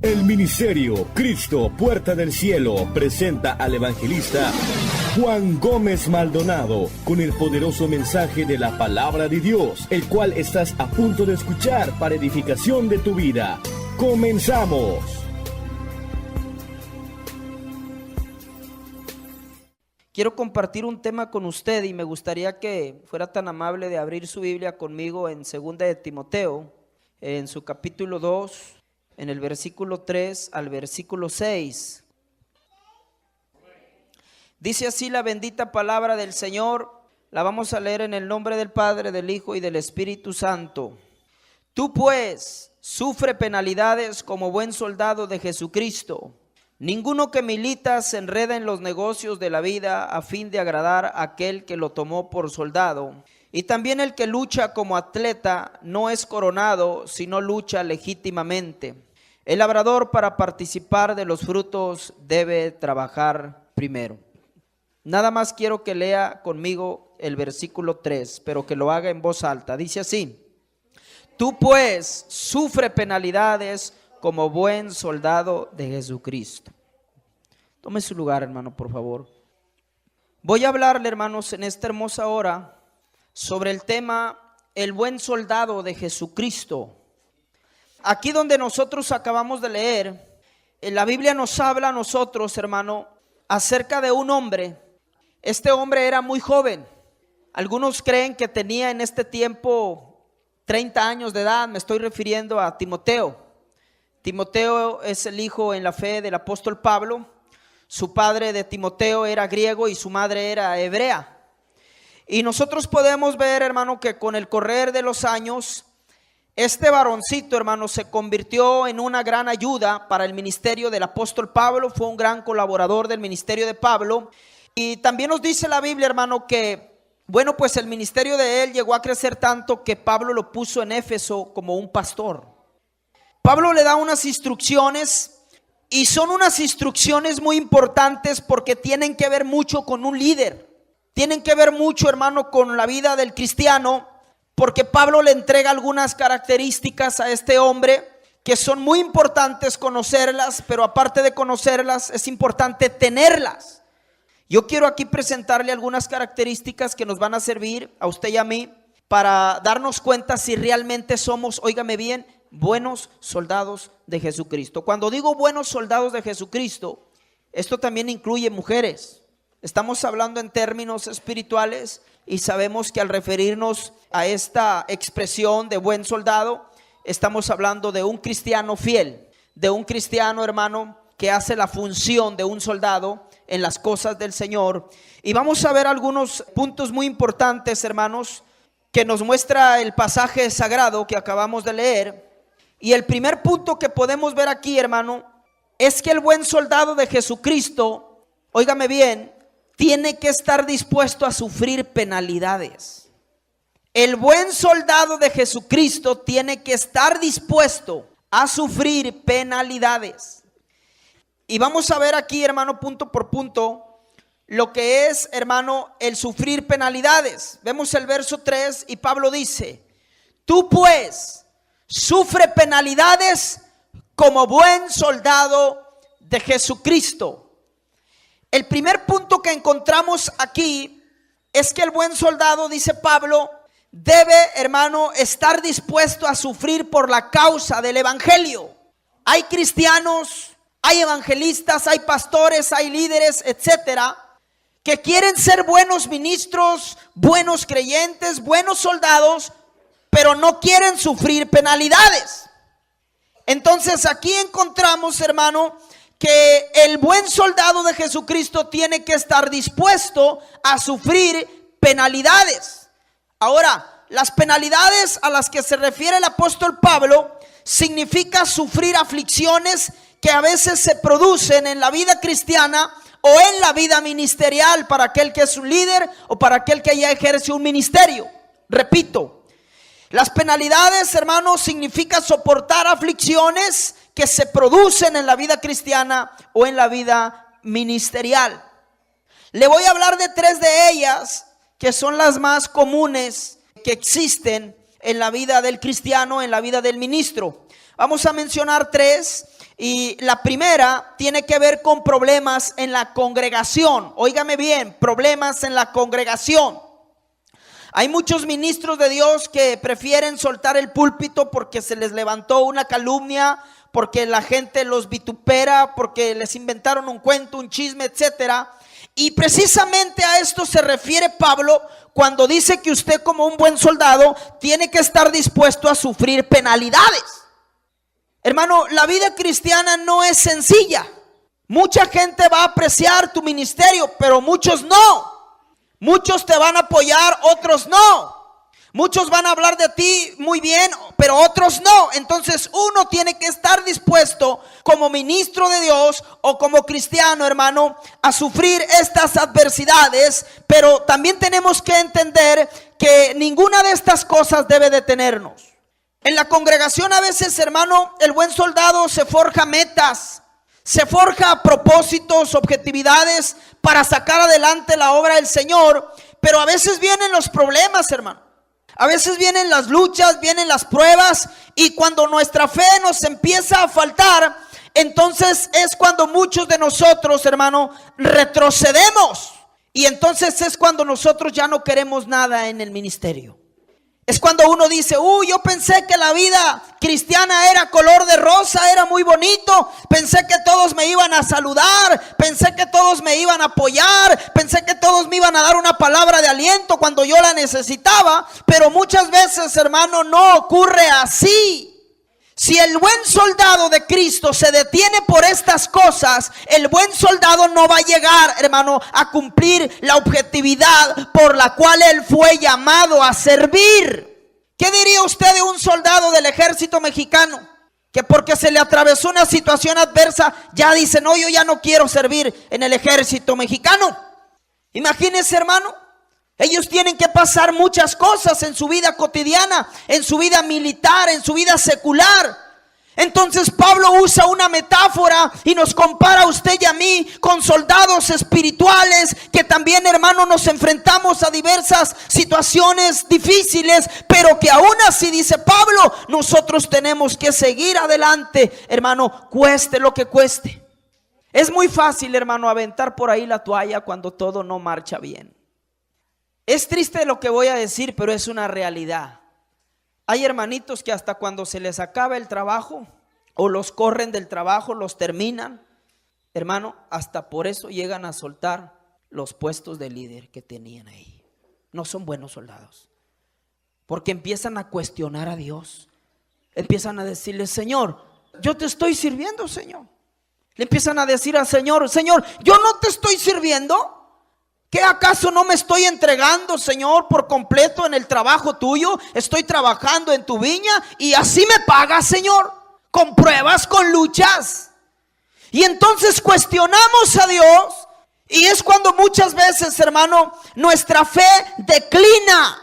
El ministerio Cristo Puerta del Cielo presenta al evangelista Juan Gómez Maldonado con el poderoso mensaje de la palabra de Dios, el cual estás a punto de escuchar para edificación de tu vida. ¡Comenzamos! Quiero compartir un tema con usted y me gustaría que fuera tan amable de abrir su Biblia conmigo en 2 de Timoteo, en su capítulo 2, en el versículo 3 al versículo 6. Dice así la bendita palabra del Señor. La vamos a leer en el nombre del Padre, del Hijo y del Espíritu Santo. Tú pues sufre penalidades como buen soldado de Jesucristo. Ninguno que milita se enreda en los negocios de la vida a fin de agradar a aquel que lo tomó por soldado. Y también el que lucha como atleta no es coronado, sino lucha legítimamente. El labrador, para participar de los frutos, debe trabajar primero. Nada más quiero que lea conmigo el versículo 3, pero que lo haga en voz alta. Dice así: Tú pues sufre penalidades como buen soldado de Jesucristo. Tome su lugar, hermano, por favor. Voy a hablarle, hermanos, en esta hermosa hora sobre el tema el buen soldado de Jesucristo. Aquí donde nosotros acabamos de leer, la Biblia nos habla a nosotros, hermano, acerca de un hombre. Este hombre era muy joven. Algunos creen que tenía en este tiempo 30 años de edad. Me estoy refiriendo a Timoteo. Timoteo es el hijo en la fe del apóstol Pablo. Su padre de Timoteo era griego y su madre era hebrea. Y nosotros podemos ver, hermano, que con el correr de los años, este varoncito, hermano, se convirtió en una gran ayuda para el ministerio del apóstol Pablo. Fue un gran colaborador del ministerio de Pablo. Y también nos dice la Biblia, hermano, que bueno, pues el ministerio de él llegó a crecer tanto que Pablo lo puso en Éfeso como un pastor. Pablo le da unas instrucciones y son unas instrucciones muy importantes porque tienen que ver mucho con un líder. Tienen que ver mucho, hermano, con la vida del cristiano, porque Pablo le entrega algunas características a este hombre que son muy importantes conocerlas, pero aparte de conocerlas es importante tenerlas. Yo quiero aquí presentarle algunas características que nos van a servir a usted y a mí para darnos cuenta si realmente somos, óigame bien, buenos soldados de Jesucristo. Cuando digo buenos soldados de Jesucristo, esto también incluye mujeres. Estamos hablando en términos espirituales y sabemos que al referirnos a esta expresión de buen soldado, estamos hablando de un cristiano fiel, de un cristiano, hermano, que hace la función de un soldado en las cosas del Señor. Y vamos a ver algunos puntos muy importantes, hermanos, que nos muestra el pasaje sagrado que acabamos de leer. Y el primer punto que podemos ver aquí, hermano, es que el buen soldado de Jesucristo, óigame bien, tiene que estar dispuesto a sufrir penalidades. El buen soldado de Jesucristo tiene que estar dispuesto a sufrir penalidades. Y vamos a ver aquí, hermano, punto por punto, lo que es, hermano, el sufrir penalidades. Vemos el verso 3 y Pablo dice: Tú pues sufre penalidades como buen soldado de Jesucristo. El primer punto que encontramos aquí es que el buen soldado, dice Pablo, debe, hermano, estar dispuesto a sufrir por la causa del evangelio. Hay cristianos, hay evangelistas, hay pastores, hay líderes, etcétera, que quieren ser buenos ministros, buenos creyentes, buenos soldados, pero no quieren sufrir penalidades. Entonces aquí encontramos, hermano, que el buen soldado de Jesucristo tiene que estar dispuesto a sufrir penalidades. Ahora, las penalidades a las que se refiere el apóstol Pablo significa sufrir aflicciones que a veces se producen en la vida cristiana o en la vida ministerial para aquel que es un líder o para aquel que ya ejerce un ministerio. Repito, las penalidades, hermanos, significa soportar aflicciones que se producen en la vida cristiana o en la vida ministerial. Le voy a hablar de 3 de ellas que son las más comunes que existen en la vida del cristiano, en la vida del ministro. Vamos a mencionar 3 y la primera tiene que ver con problemas en la congregación. Óigame bien, problemas en la congregación. Hay muchos ministros de Dios que prefieren soltar el púlpito porque se les levantó una calumnia, porque la gente los vitupera, porque les inventaron un cuento, un chisme, etcétera. Y precisamente a esto se refiere Pablo cuando dice que usted, como un buen soldado, tiene que estar dispuesto a sufrir penalidades. Hermano, la vida cristiana no es sencilla. Mucha gente va a apreciar tu ministerio, pero muchos no. Muchos te van a apoyar, otros no. Muchos van a hablar de ti muy bien, pero otros no. Entonces uno tiene que estar dispuesto como ministro de Dios o como cristiano, hermano, a sufrir estas adversidades. Pero también tenemos que entender que ninguna de estas cosas debe detenernos. En la congregación a veces, hermano, el buen soldado se forja metas, se forja propósitos, objetividades para sacar adelante la obra del Señor. Pero a veces vienen los problemas, hermano. A veces vienen las luchas, vienen las pruebas, y cuando nuestra fe nos empieza a faltar, entonces es cuando muchos de nosotros, hermano, retrocedemos. Y entonces es cuando nosotros ya no queremos nada en el ministerio. Es cuando uno dice, yo pensé que la vida cristiana era color de rosa, era muy bonito. Pensé que todos me iban a saludar, pensé que todos me iban a apoyar, pensé que todos me iban a dar una palabra de aliento cuando yo la necesitaba. Pero muchas veces, hermano, no ocurre así. Si el buen soldado de Cristo se detiene por estas cosas, el buen soldado no va a llegar, hermano, a cumplir la objetividad por la cual él fue llamado a servir. ¿Qué diría usted de un soldado del ejército mexicano que porque se le atravesó una situación adversa ya dice, no, yo ya no quiero servir en el ejército mexicano? Imagínese, hermano. Ellos tienen que pasar muchas cosas en su vida cotidiana, en su vida militar, en su vida secular. Entonces Pablo usa una metáfora y nos compara a usted y a mí con soldados espirituales que también, hermano, nos enfrentamos a diversas situaciones difíciles, pero que aún así, dice Pablo, nosotros tenemos que seguir adelante, hermano, cueste lo que cueste. Es muy fácil, hermano, aventar por ahí la toalla cuando todo no marcha bien. Es triste lo que voy a decir, pero es una realidad. Hay hermanitos que hasta cuando se les acaba el trabajo o los corren del trabajo, los terminan, hermano, hasta por eso llegan a soltar los puestos de líder que tenían ahí. No son buenos soldados, porque empiezan a cuestionar a Dios. Empiezan a decirle, Señor, yo te estoy sirviendo, Señor. Le empiezan a decir al Señor, Señor, yo no te estoy sirviendo. ¿Qué acaso no me estoy entregando, Señor, por completo en el trabajo tuyo? Estoy trabajando en tu viña y así me pagas, Señor, con pruebas, con luchas. Y entonces cuestionamos a Dios, y es cuando muchas veces, hermano, nuestra fe declina.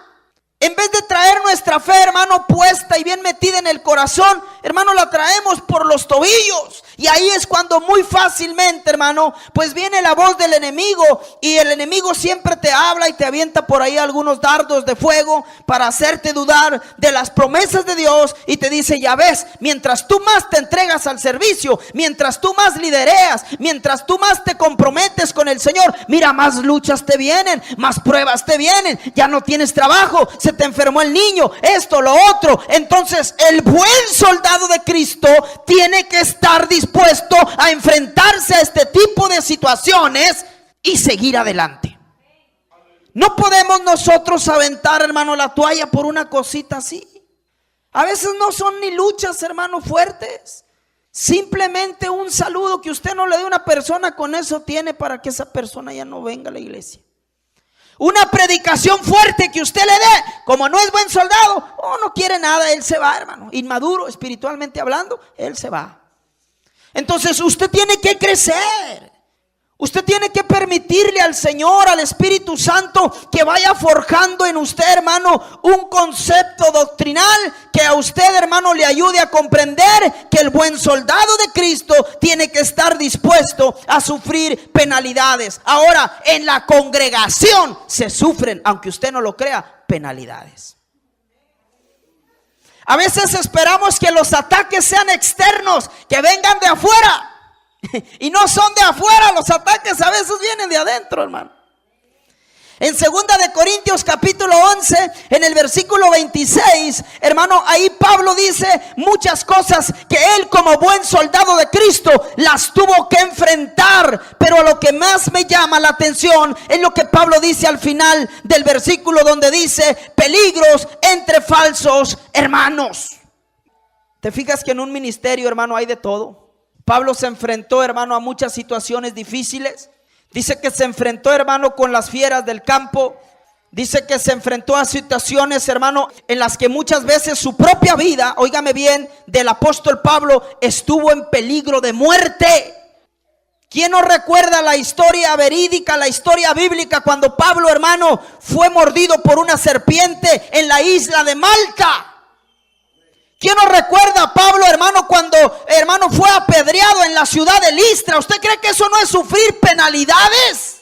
En vez de traer nuestra fe, hermano, puesta y bien metida en el corazón, hermano, la traemos por los tobillos. Y ahí es cuando muy fácilmente, hermano, pues viene la voz del enemigo. Y el enemigo siempre te habla y te avienta por ahí algunos dardos de fuego para hacerte dudar de las promesas de Dios. Y te dice, ya ves, mientras tú más te entregas al servicio, mientras tú más lidereas, mientras tú más te comprometes con el Señor, mira, más luchas te vienen, más pruebas te vienen, ya no tienes trabajo, se te enfermó el niño, esto, lo otro. Entonces el buen soldado de Cristo tiene que estar dispuesto a enfrentarse a este tipo de situaciones y seguir adelante. No podemos nosotros aventar, hermano, la toalla por una cosita así. A veces no son ni luchas, hermano, fuertes. Simplemente un saludo que usted no le dé a una persona, con eso tiene para que esa persona ya no venga a la iglesia. Una predicación fuerte que usted le dé, como no es buen soldado, no quiere nada, él se va, hermano. Inmaduro, espiritualmente hablando, él se va. Entonces usted tiene que crecer. Usted tiene que permitirle al Señor, al Espíritu Santo, que vaya forjando en usted, hermano, un concepto doctrinal que a usted, hermano, le ayude a comprender que el buen soldado de Cristo tiene que estar dispuesto a sufrir penalidades. Ahora, en la congregación se sufren, aunque usted no lo crea, penalidades. A veces esperamos que los ataques sean externos, que vengan de afuera. Y no son de afuera, los ataques a veces vienen de adentro, hermano. En 2 de Corintios capítulo 11, en el versículo 26, hermano, ahí Pablo dice muchas cosas que él como buen soldado de Cristo las tuvo que enfrentar. Pero lo que más me llama la atención es lo que Pablo dice al final del versículo, donde dice peligros entre falsos hermanos. ¿Te fijas que en un ministerio, hermano, hay de todo? Pablo se enfrentó, hermano, a muchas situaciones difíciles. Dice que se enfrentó, hermano, con las fieras del campo. Dice que se enfrentó a situaciones, hermano, en las que muchas veces su propia vida, óigame bien, del apóstol Pablo estuvo en peligro de muerte. ¿Quién no recuerda la historia verídica, la historia bíblica, cuando Pablo, hermano, fue mordido por una serpiente en la isla de Malta? ¿Quién no recuerda a Pablo, hermano, cuando, hermano, fue apedreado en la ciudad de Listra? ¿Usted cree que eso no es sufrir penalidades?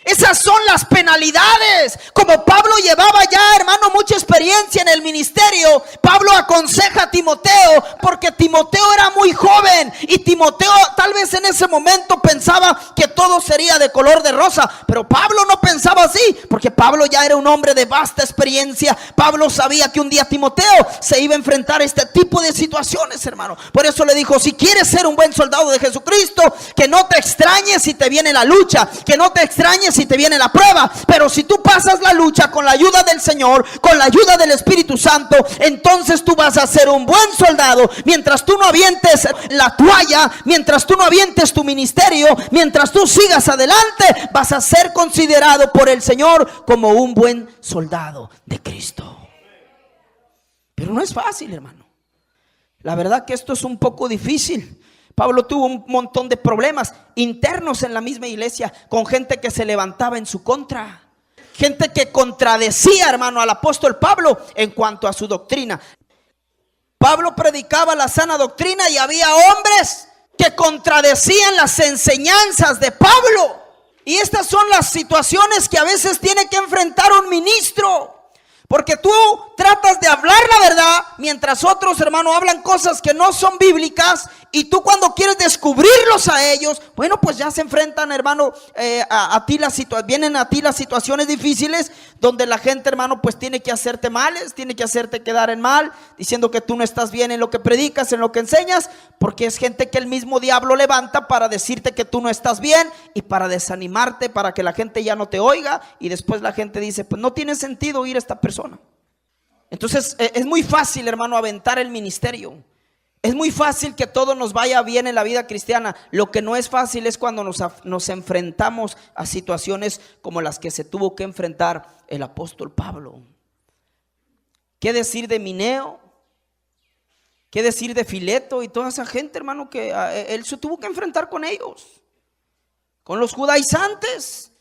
Esas son las penalidades. Como Pablo llevaba ya, hermano, mucha experiencia en el ministerio, Pablo aconseja a Timoteo, porque Timoteo era muy joven y Timoteo tal vez en ese momento pensaba que todo sería de color de rosa, pero Pablo no pensaba así, porque Pablo ya era un hombre de vasta experiencia. Pablo sabía que un día Timoteo se iba a enfrentar a este tipo de situaciones, hermano. Por eso le dijo: si quieres ser un buen soldado de Jesucristo, que no te extrañes si te viene la lucha, que no te extrañes si te viene la prueba, pero si tú pasas la lucha con la ayuda del Señor, con la ayuda del Espíritu Santo, entonces tú vas a ser un buen soldado. Mientras tú no avientes la toalla, mientras tú no avientes tu ministerio, mientras tú sigas adelante, vas a ser considerado por el Señor como un buen soldado de Cristo. Pero no es fácil, hermano. La verdad que esto es un poco difícil. Pablo tuvo un montón de problemas internos en la misma iglesia, con gente que se levantaba en su contra, gente que contradecía, hermano, al apóstol Pablo en cuanto a su doctrina. Pablo predicaba la sana doctrina y había hombres que contradecían las enseñanzas de Pablo. Y estas son las situaciones que a veces tiene que enfrentar un ministro. Porque tú tratas de hablar la verdad, mientras otros, hermano, hablan cosas que no son bíblicas. Y tú, cuando quieres descubrirlos a ellos, bueno, pues ya se enfrentan, hermano, vienen a ti las situaciones difíciles, donde la gente, hermano, pues tiene que hacerte males, tiene que hacerte quedar en mal, diciendo que tú no estás bien en lo que predicas, en lo que enseñas, porque es gente que el mismo diablo levanta para decirte que tú no estás bien y para desanimarte, para que la gente ya no te oiga. Y después la gente dice: pues no tiene sentido oír a esta persona. Entonces es muy fácil, hermano, aventar el ministerio. Es muy fácil que todo nos vaya bien en la vida cristiana. Lo que no es fácil es cuando nos enfrentamos a situaciones como las que se tuvo que enfrentar el apóstol Pablo. ¿Qué decir de Mineo? ¿Qué decir de Fileto y toda esa gente, hermano, que él se tuvo que enfrentar con ellos? Con los judaizantes,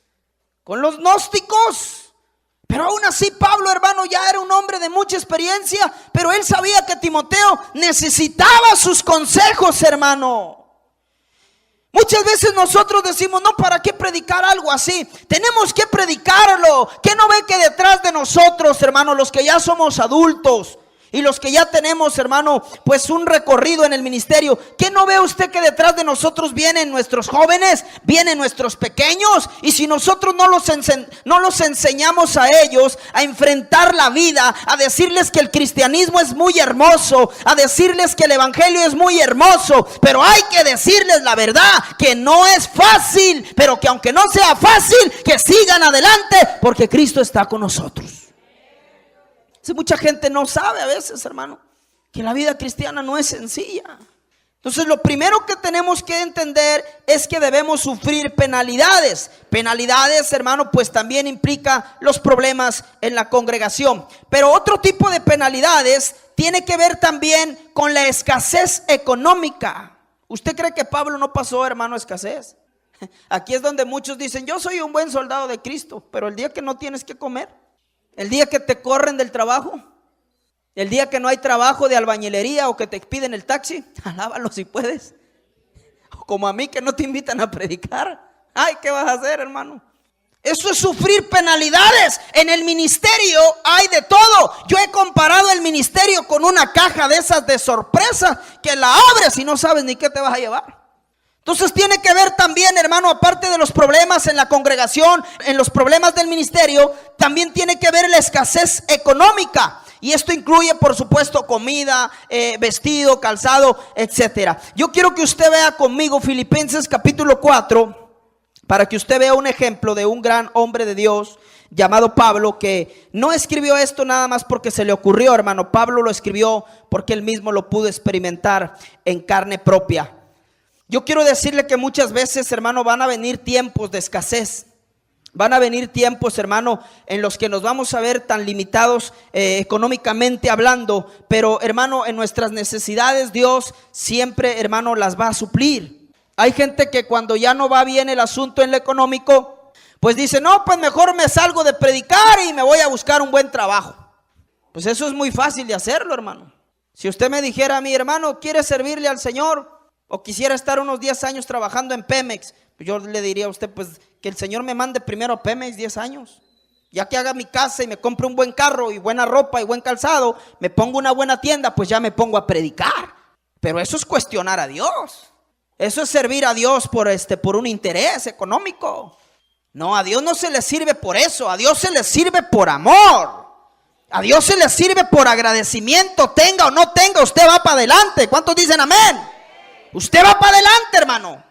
con los gnósticos. Pero aún así Pablo, hermano, ya era un hombre de mucha experiencia, pero él sabía que Timoteo necesitaba sus consejos, hermano. Muchas veces nosotros decimos: no, ¿para qué predicar algo así? Tenemos que predicarlo. ¿Qué no ve que detrás de nosotros, hermano, los que ya somos adultos y los que ya tenemos, hermano, pues un recorrido en el ministerio, qué no ve usted que detrás de nosotros vienen nuestros jóvenes, vienen nuestros pequeños? Y si nosotros no los enseñamos a ellos a enfrentar la vida, a decirles que el cristianismo es muy hermoso, a decirles que el evangelio es muy hermoso, pero hay que decirles la verdad, que no es fácil, pero que aunque no sea fácil, que sigan adelante, porque Cristo está con nosotros. Mucha gente no sabe a veces, hermano, que la vida cristiana no es sencilla. Entonces lo primero que tenemos que entender es que debemos sufrir penalidades. Penalidades, hermano, pues también implica los problemas en la congregación. Pero otro tipo de penalidades tiene que ver también con la escasez económica. ¿Usted cree que Pablo no pasó, hermano, escasez? Aquí es donde muchos dicen: yo soy un buen soldado de Cristo, pero el día que no tienes que comer, el día que te corren del trabajo, el día que no hay trabajo de albañilería o que te piden el taxi, alábalo si puedes. O como a mí, que no te invitan a predicar. Ay, ¿qué vas a hacer, hermano? Eso es sufrir penalidades. En el ministerio hay de todo. Yo he comparado el ministerio con una caja de esas de sorpresa que la abres y no sabes ni qué te vas a llevar. Entonces tiene que ver también, hermano, aparte de los problemas en la congregación, en los problemas del ministerio, también tiene que ver la escasez económica. Y esto incluye, por supuesto, comida, vestido, calzado, etcétera. Yo quiero que usted vea conmigo Filipenses capítulo 4, para que usted vea un ejemplo de un gran hombre de Dios llamado Pablo, que no escribió esto nada más porque se le ocurrió, hermano. Pablo lo escribió porque él mismo lo pudo experimentar en carne propia. Yo quiero decirle que muchas veces, hermano, van a venir tiempos de escasez. Van a venir tiempos, hermano, en los que nos vamos a ver tan limitados económicamente hablando. Pero, hermano, en nuestras necesidades Dios siempre, hermano, las va a suplir. Hay gente que cuando ya no va bien el asunto en lo económico, pues dice, no, pues mejor me salgo de predicar y me voy a buscar un buen trabajo. Pues eso es muy fácil de hacerlo, hermano. Si usted me dijera a mí, hermano, ¿quiere servirle al Señor? O quisiera estar unos 10 años trabajando en Pemex, pues yo le diría a usted, pues que el Señor me mande primero a Pemex 10 años. Ya que haga mi casa y me compre un buen carro y buena ropa y buen calzado, me pongo una buena tienda, pues ya me pongo a predicar. Pero eso es cuestionar a Dios. Eso es servir a Dios por un interés económico. No, a Dios no se le sirve por eso. A Dios se le sirve por amor. A Dios se le sirve por agradecimiento. Tenga o no tenga, usted va para adelante. ¿Cuántos dicen amén? Usted va para adelante, hermano.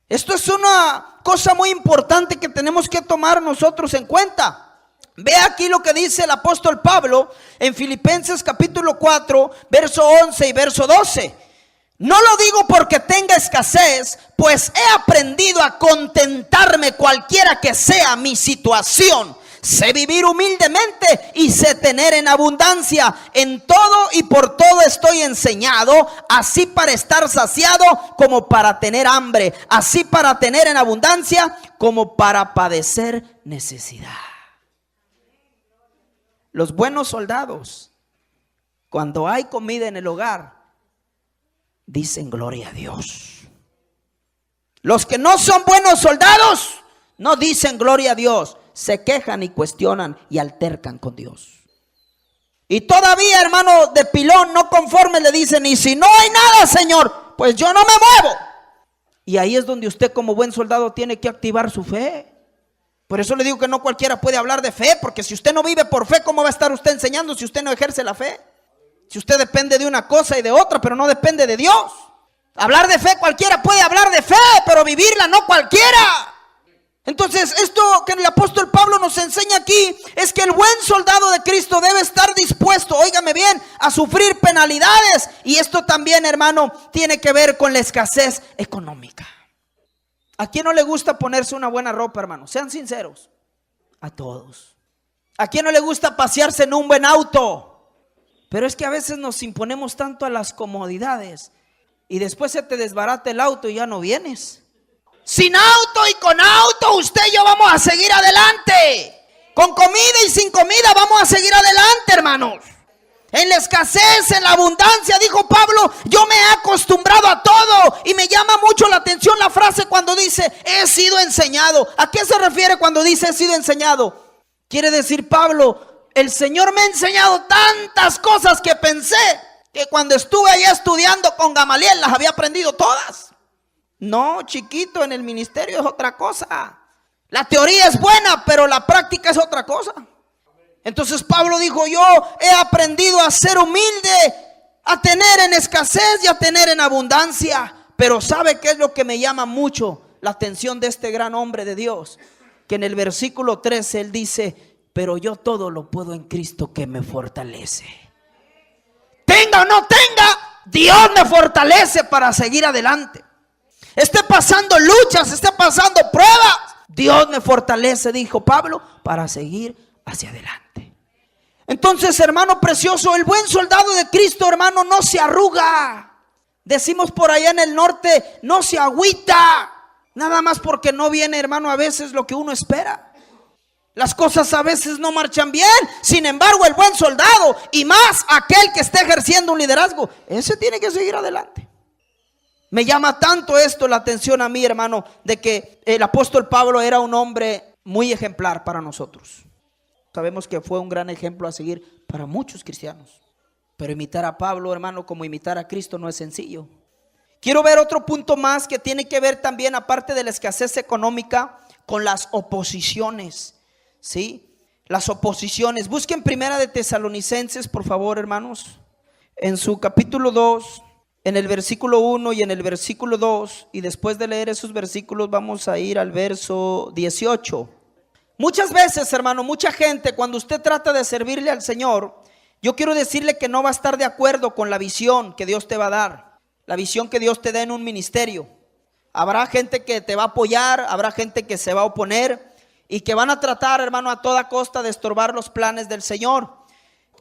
Esto es una cosa muy importante que tenemos que tomar nosotros en cuenta. Ve aquí lo que dice el apóstol Pablo en Filipenses capítulo 4, verso 11 y verso 12. No lo digo porque tenga escasez, pues he aprendido a contentarme cualquiera que sea mi situación. Sé vivir humildemente y sé tener en abundancia. En todo y por todo estoy enseñado, así para estar saciado como para tener hambre, así para tener en abundancia como para padecer necesidad. Los buenos soldados, cuando hay comida en el hogar, dicen gloria a Dios. Los que no son buenos soldados no dicen gloria a Dios. Se quejan y cuestionan y altercan con Dios. Y todavía, hermano, de pilón, no conforme, le dicen, y si no hay nada, Señor, pues yo no me muevo. Y ahí es donde usted como buen soldado tiene que activar su fe. Por eso le digo que no cualquiera puede hablar de fe, porque si usted no vive por fe, ¿cómo va a estar usted enseñando si usted no ejerce la fe? Si usted depende de una cosa y de otra, pero no depende de Dios. Hablar de fe, cualquiera puede hablar de fe, pero vivirla no cualquiera. Entonces, esto que el apóstol Pablo nos enseña aquí es que el buen soldado de Cristo debe estar dispuesto, óigame bien, a sufrir penalidades. Y esto también, hermano, tiene que ver con la escasez económica. ¿A quién no le gusta ponerse una buena ropa, hermano? Sean sinceros. A todos. ¿A quién no le gusta pasearse en un buen auto? Pero es que a veces nos imponemos tanto a las comodidades y después se te desbarata el auto y ya no vienes. Sin auto y con auto, usted y yo vamos a seguir adelante. Con comida y sin comida vamos a seguir adelante, hermanos. En la escasez, en la abundancia, dijo Pablo, yo me he acostumbrado a todo. Y me llama mucho la atención la frase cuando dice, he sido enseñado. ¿A qué se refiere cuando dice he sido enseñado? Quiere decir Pablo, el Señor me ha enseñado tantas cosas que pensé que cuando estuve allá estudiando con Gamaliel las había aprendido todas. No, chiquito, en el ministerio es otra cosa. La teoría es buena, pero la práctica es otra cosa. Entonces Pablo dijo, yo he aprendido a ser humilde, a tener en escasez y a tener en abundancia. Pero ¿sabe qué es lo que me llama mucho la atención de este gran hombre de Dios? Que en el versículo 13 él dice, pero yo todo lo puedo en Cristo que me fortalece. Tenga o no tenga, Dios me fortalece para seguir adelante. Esté pasando luchas, esté pasando pruebas, Dios me fortalece, dijo Pablo, para seguir hacia adelante. Entonces, hermano precioso, el buen soldado de Cristo, hermano, no se arruga. Decimos por allá en el norte, no se agüita. Nada más porque no viene, hermano, a veces lo que uno espera. Las cosas a veces no marchan bien. Sin embargo, el buen soldado, y más aquel que esté ejerciendo un liderazgo, ese tiene que seguir adelante. Me llama tanto esto la atención a mí, hermano, de que el apóstol Pablo era un hombre muy ejemplar para nosotros. Sabemos que fue un gran ejemplo a seguir para muchos cristianos. Pero imitar a Pablo, hermano, como imitar a Cristo no es sencillo. Quiero ver otro punto más que tiene que ver también, aparte de la escasez económica, con las oposiciones. ¿Sí? Las oposiciones. Busquen Primera de Tesalonicenses, por favor, hermanos. En su capítulo 2, en el versículo 1 y en el versículo 2. Y después de leer esos versículos vamos a ir al verso 18. Muchas veces, hermano, mucha gente, cuando usted trata de servirle al Señor, yo quiero decirle que no va a estar de acuerdo con la visión que Dios te va a dar, la visión que Dios te da en un ministerio. Habrá gente que te va a apoyar, habrá gente que se va a oponer y que van a tratar, hermano, a toda costa de estorbar los planes del Señor.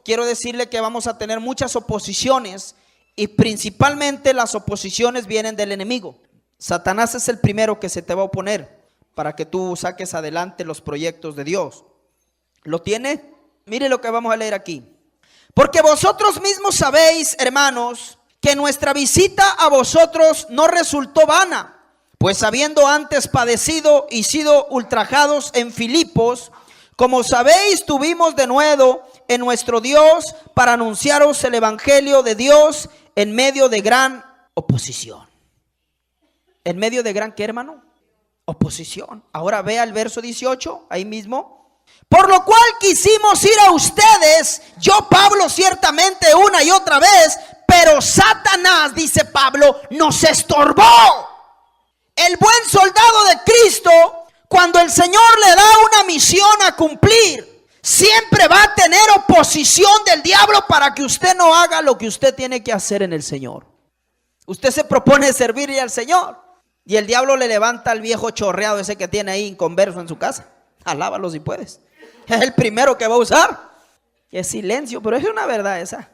Quiero decirle que vamos a tener muchas oposiciones y principalmente las oposiciones vienen del enemigo. Satanás es el primero que se te va a oponer para que tú saques adelante los proyectos de Dios. ¿Lo tiene? Mire lo que vamos a leer aquí. Porque vosotros mismos sabéis, hermanos, que nuestra visita a vosotros no resultó vana, pues habiendo antes padecido y sido ultrajados en Filipos, como sabéis, tuvimos de nuevo en nuestro Dios para anunciaros el evangelio de Dios en medio de gran oposición. ¿En medio de gran qué, hermano? Oposición. Ahora vea el verso 18, ahí mismo. Por lo cual quisimos ir a ustedes, yo Pablo ciertamente una y otra vez, pero Satanás, dice Pablo, nos estorbó. El buen soldado de Cristo, cuando el Señor le da una misión a cumplir, siempre va a tener oposición del diablo para que usted no haga lo que usted tiene que hacer en el Señor. Usted se propone servirle al Señor y el diablo le levanta al viejo chorreado ese que tiene ahí inconverso en su casa. Alábalo si puedes. Es el primero que va a usar. Es silencio, pero es una verdad esa.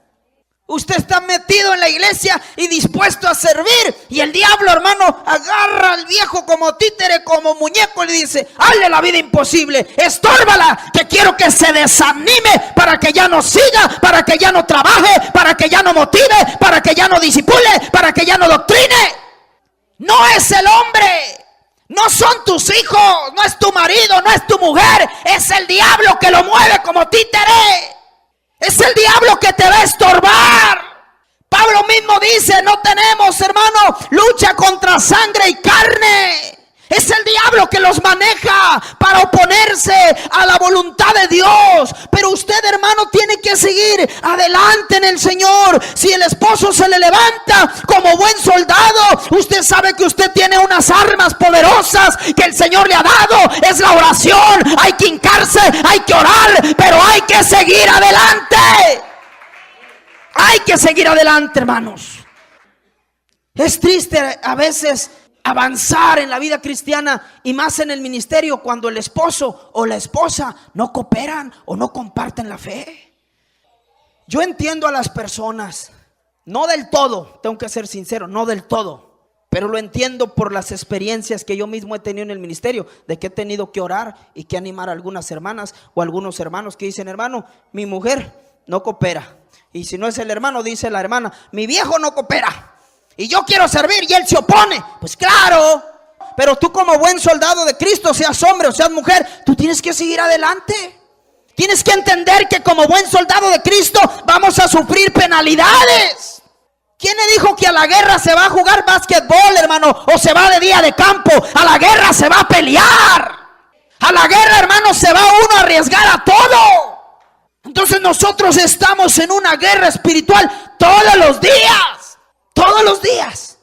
Usted está metido en la iglesia y dispuesto a servir, y el diablo, hermano, agarra al viejo como títere, como muñeco, y le dice: hazle la vida imposible, estórbala, que quiero que se desanime para que ya no siga, para que ya no trabaje, para que ya no motive, para que ya no disipule, para que ya no doctrine. No es el hombre, no son tus hijos, no es tu marido, no es tu mujer, es el diablo que lo mueve como títere. Es el diablo que te va a estorbar. Pablo mismo dice: no tenemos, hermano, lucha contra sangre y carne. Es el diablo que los maneja para oponerse a la voluntad de Dios. Pero usted, hermano, tiene que seguir adelante en el Señor. Si el esposo se le levanta como buen soldado, usted sabe que usted tiene unas armas poderosas que el Señor le ha dado. Es la oración. Hay que hincarse, hay que orar, pero hay que seguir adelante. Hay que seguir adelante, hermanos. Es triste a veces avanzar en la vida cristiana y más en el ministerio cuando el esposo o la esposa no cooperan o no comparten la fe. Yo entiendo a las personas, no del todo, tengo que ser sincero, no del todo, pero lo entiendo por las experiencias que yo mismo he tenido en el ministerio, de que he tenido que orar y que animar a algunas hermanas o algunos hermanos que dicen: hermano, mi mujer no coopera. Y si no es el hermano, dice la hermana: mi viejo no coopera. Y yo quiero servir y él se opone. Pues claro, pero tú como buen soldado de Cristo, seas hombre o seas mujer, tú tienes que seguir adelante. Tienes que entender que como buen soldado de Cristo vamos a sufrir penalidades. ¿Quién le dijo que a la guerra se va a jugar básquetbol, hermano? O se va de día de campo. A la guerra se va a pelear. A la guerra, hermano, se va uno a arriesgar a todo. Entonces nosotros estamos en una guerra espiritual todos los días. Todos los días.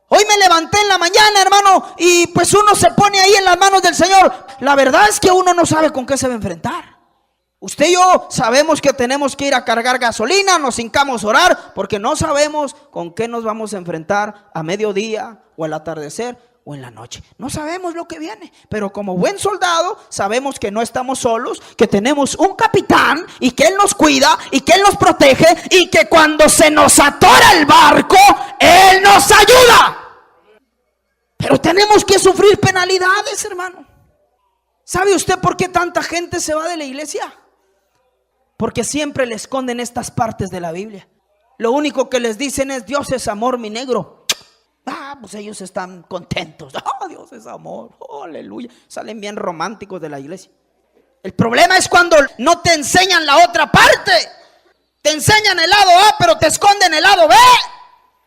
Hoy me levanté en la mañana, hermano, y pues uno se pone ahí en las manos del Señor. La verdad es que uno no sabe con qué se va a enfrentar. Usted y yo sabemos que tenemos que ir a cargar gasolina, nos hincamos a orar, porque no sabemos con qué nos vamos a enfrentar a mediodía o al atardecer o en la noche. No sabemos lo que viene, pero como buen soldado sabemos que no estamos solos, que tenemos un capitán y que él nos cuida y que él nos protege, y que cuando se nos atora el barco, él nos ayuda. Pero tenemos que sufrir penalidades, hermano. ¿Sabe usted por qué tanta gente se va de la iglesia? Porque siempre le esconden estas partes de la Biblia. Lo único que les dicen es: Dios es amor, mi negro. pues ellos están contentos. Oh, Dios es amor, oh, aleluya. Salen bien románticos de la iglesia. El problema es cuando no te enseñan la otra parte. Te enseñan el lado A, pero te esconden el lado B.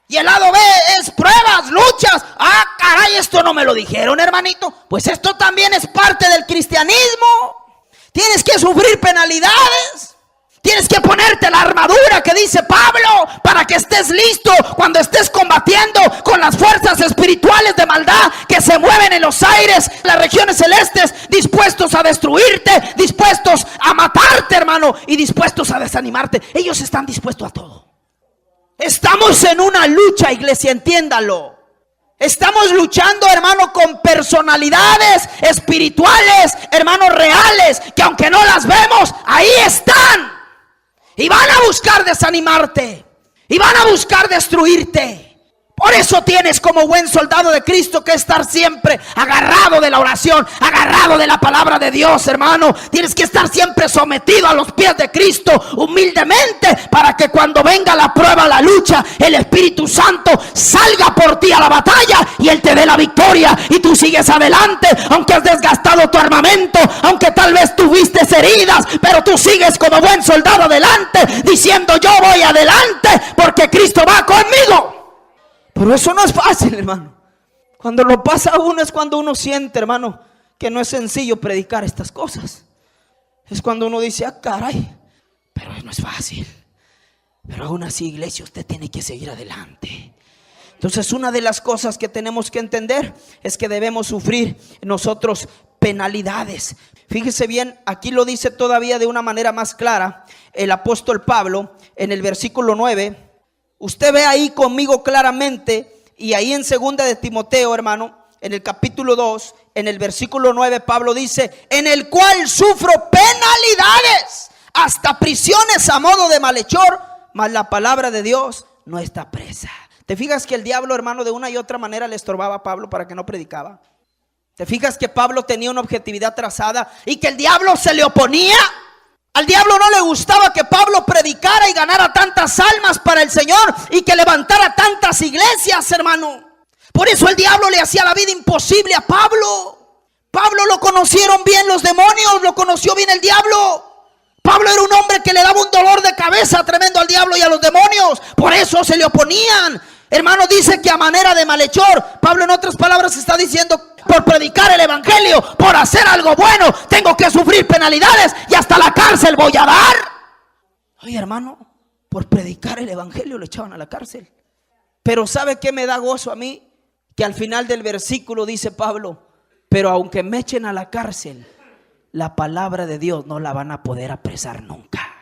Y el lado B es pruebas, luchas. Ah, caray, esto no me lo dijeron, hermanito. Pues esto también es parte del cristianismo. Tienes que sufrir penalidades. Tienes que ponerte la armadura que dice Pablo, para que estés listo cuando estés combatiendo con las fuerzas espirituales de maldad que se mueven en los aires, las regiones celestes, dispuestos a destruirte, dispuestos a matarte, hermano, y dispuestos a desanimarte. Ellos están dispuestos a todo. Estamos en una lucha, iglesia, entiéndalo. Estamos luchando, hermano, con personalidades espirituales, hermanos, reales, que aunque no las vemos, ahí están. Y van a buscar desanimarte. Y van a buscar destruirte. Por eso tienes como buen soldado de Cristo que estar siempre agarrado de la oración, agarrado de la palabra de Dios, hermano. Tienes que estar siempre sometido a los pies de Cristo, humildemente, para que cuando venga la prueba, la lucha, el Espíritu Santo salga por ti a la batalla y Él te dé la victoria y tú sigues adelante, aunque has desgastado tu armamento, aunque tal vez tuviste heridas, pero tú sigues como buen soldado adelante, diciendo: yo voy adelante porque Cristo va conmigo. Pero eso no es fácil, hermano. Cuando lo pasa uno es cuando uno siente, hermano, que no es sencillo predicar estas cosas. Es cuando uno dice: ah, caray, pero no es fácil. Pero aún así, iglesia, usted tiene que seguir adelante. Entonces, una de las cosas que tenemos que entender es que debemos sufrir nosotros penalidades. Fíjese bien, aquí lo dice todavía de una manera más clara el apóstol Pablo en el versículo 9. Usted ve ahí conmigo claramente, y ahí en 2 de Timoteo, hermano, en el capítulo 2, en el versículo 9, Pablo dice: en el cual sufro penalidades, hasta prisiones a modo de malhechor, mas la palabra de Dios no está presa. ¿Te fijas que el diablo, hermano, de una y otra manera le estorbaba a Pablo para que no predicaba? ¿Te fijas que Pablo tenía una objetividad trazada y que el diablo se le oponía? Al diablo no le gustaba que Pablo predicara y ganara tantas almas para el Señor y que levantara tantas iglesias, hermano. Por eso el diablo le hacía la vida imposible a Pablo. Pablo lo conocieron bien los demonios, lo conoció bien el diablo. Pablo era un hombre que le daba un dolor de cabeza tremendo al diablo y a los demonios. Por eso se le oponían. Hermano, dice que a manera de malhechor. Pablo, en otras palabras, está diciendo: por predicar el evangelio, por hacer algo bueno, tengo que sufrir penalidades y hasta la cárcel voy a dar. Oye, hermano, por predicar el evangelio le echaban a la cárcel. Pero ¿sabe qué me da gozo a mí? Que al final del versículo dice Pablo: pero aunque me echen a la cárcel, la palabra de Dios no la van a poder apresar nunca.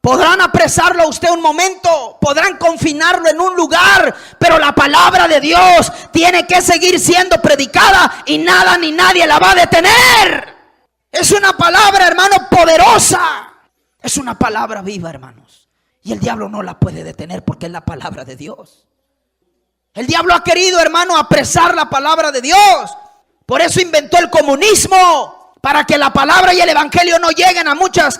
Podrán apresarlo a usted un momento, podrán confinarlo en un lugar, pero la palabra de Dios tiene que seguir siendo predicada y nada ni nadie la va a detener. Es una palabra, hermano, poderosa. Es una palabra viva, hermanos. Y el diablo no la puede detener porque es la palabra de Dios. El diablo ha querido, hermano, apresar la palabra de Dios. Por eso inventó el comunismo, para que la palabra y el evangelio no lleguen a muchas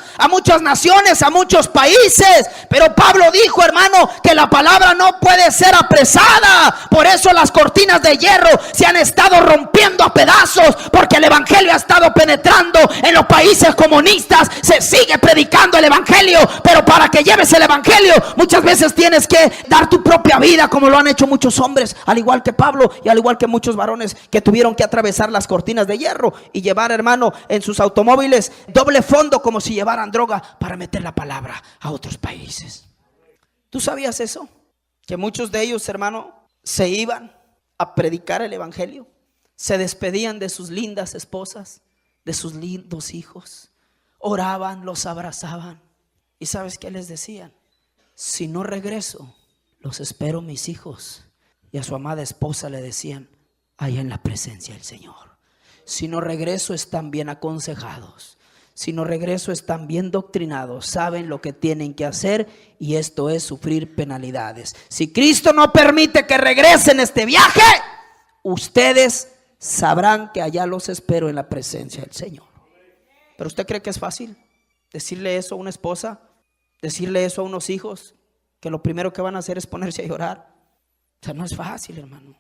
naciones, a muchos países. Pero Pablo dijo, hermano, que la palabra no puede ser apresada. Por eso las cortinas de hierro se han estado rompiendo a pedazos, porque el evangelio ha estado penetrando en los países comunistas. Se sigue predicando el evangelio, pero para que lleves el evangelio muchas veces tienes que dar tu propia vida, como lo han hecho muchos hombres, al igual que Pablo y al igual que muchos varones que tuvieron que atravesar las cortinas de hierro y llevar, hermano, en sus automóviles doble fondo, como si llevaran droga, para meter la palabra a otros países. ¿Tú sabías eso? Que muchos de ellos, hermano, se iban a predicar el evangelio, se despedían de sus lindas esposas, de sus lindos hijos, oraban, los abrazaban, y ¿sabes qué les decían? Si no regreso, los espero mis hijos. Y a su amada esposa le decían: allá en la presencia del Señor. Si no regreso, están bien aconsejados. Si no regreso, están bien doctrinados. Saben lo que tienen que hacer, y esto es sufrir penalidades. Si Cristo no permite que regresen este viaje, ustedes sabrán que allá los espero en la presencia del Señor. ¿Pero usted cree que es fácil decirle eso a una esposa? Decirle eso a unos hijos, que lo primero que van a hacer es ponerse a llorar. O sea, no es fácil, hermano.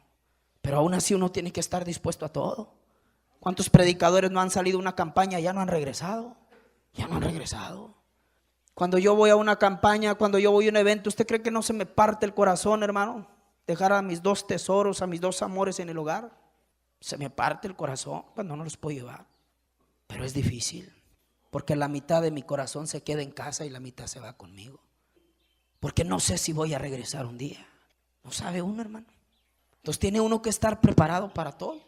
Pero aún así uno tiene que estar dispuesto a todo. ¿Cuántos predicadores no han salido a una campaña y ya no han regresado? Ya no han regresado. Cuando yo voy a una campaña, cuando yo voy a un evento, ¿usted cree que no se me parte el corazón, hermano? Dejar a mis 2 tesoros, a mis 2 amores en el hogar. Se me parte el corazón cuando no los puedo llevar. Pero es difícil, porque la mitad de mi corazón se queda en casa y la mitad se va conmigo. Porque no sé si voy a regresar un día. No sabe uno, hermano. Entonces tiene uno que estar preparado para todo.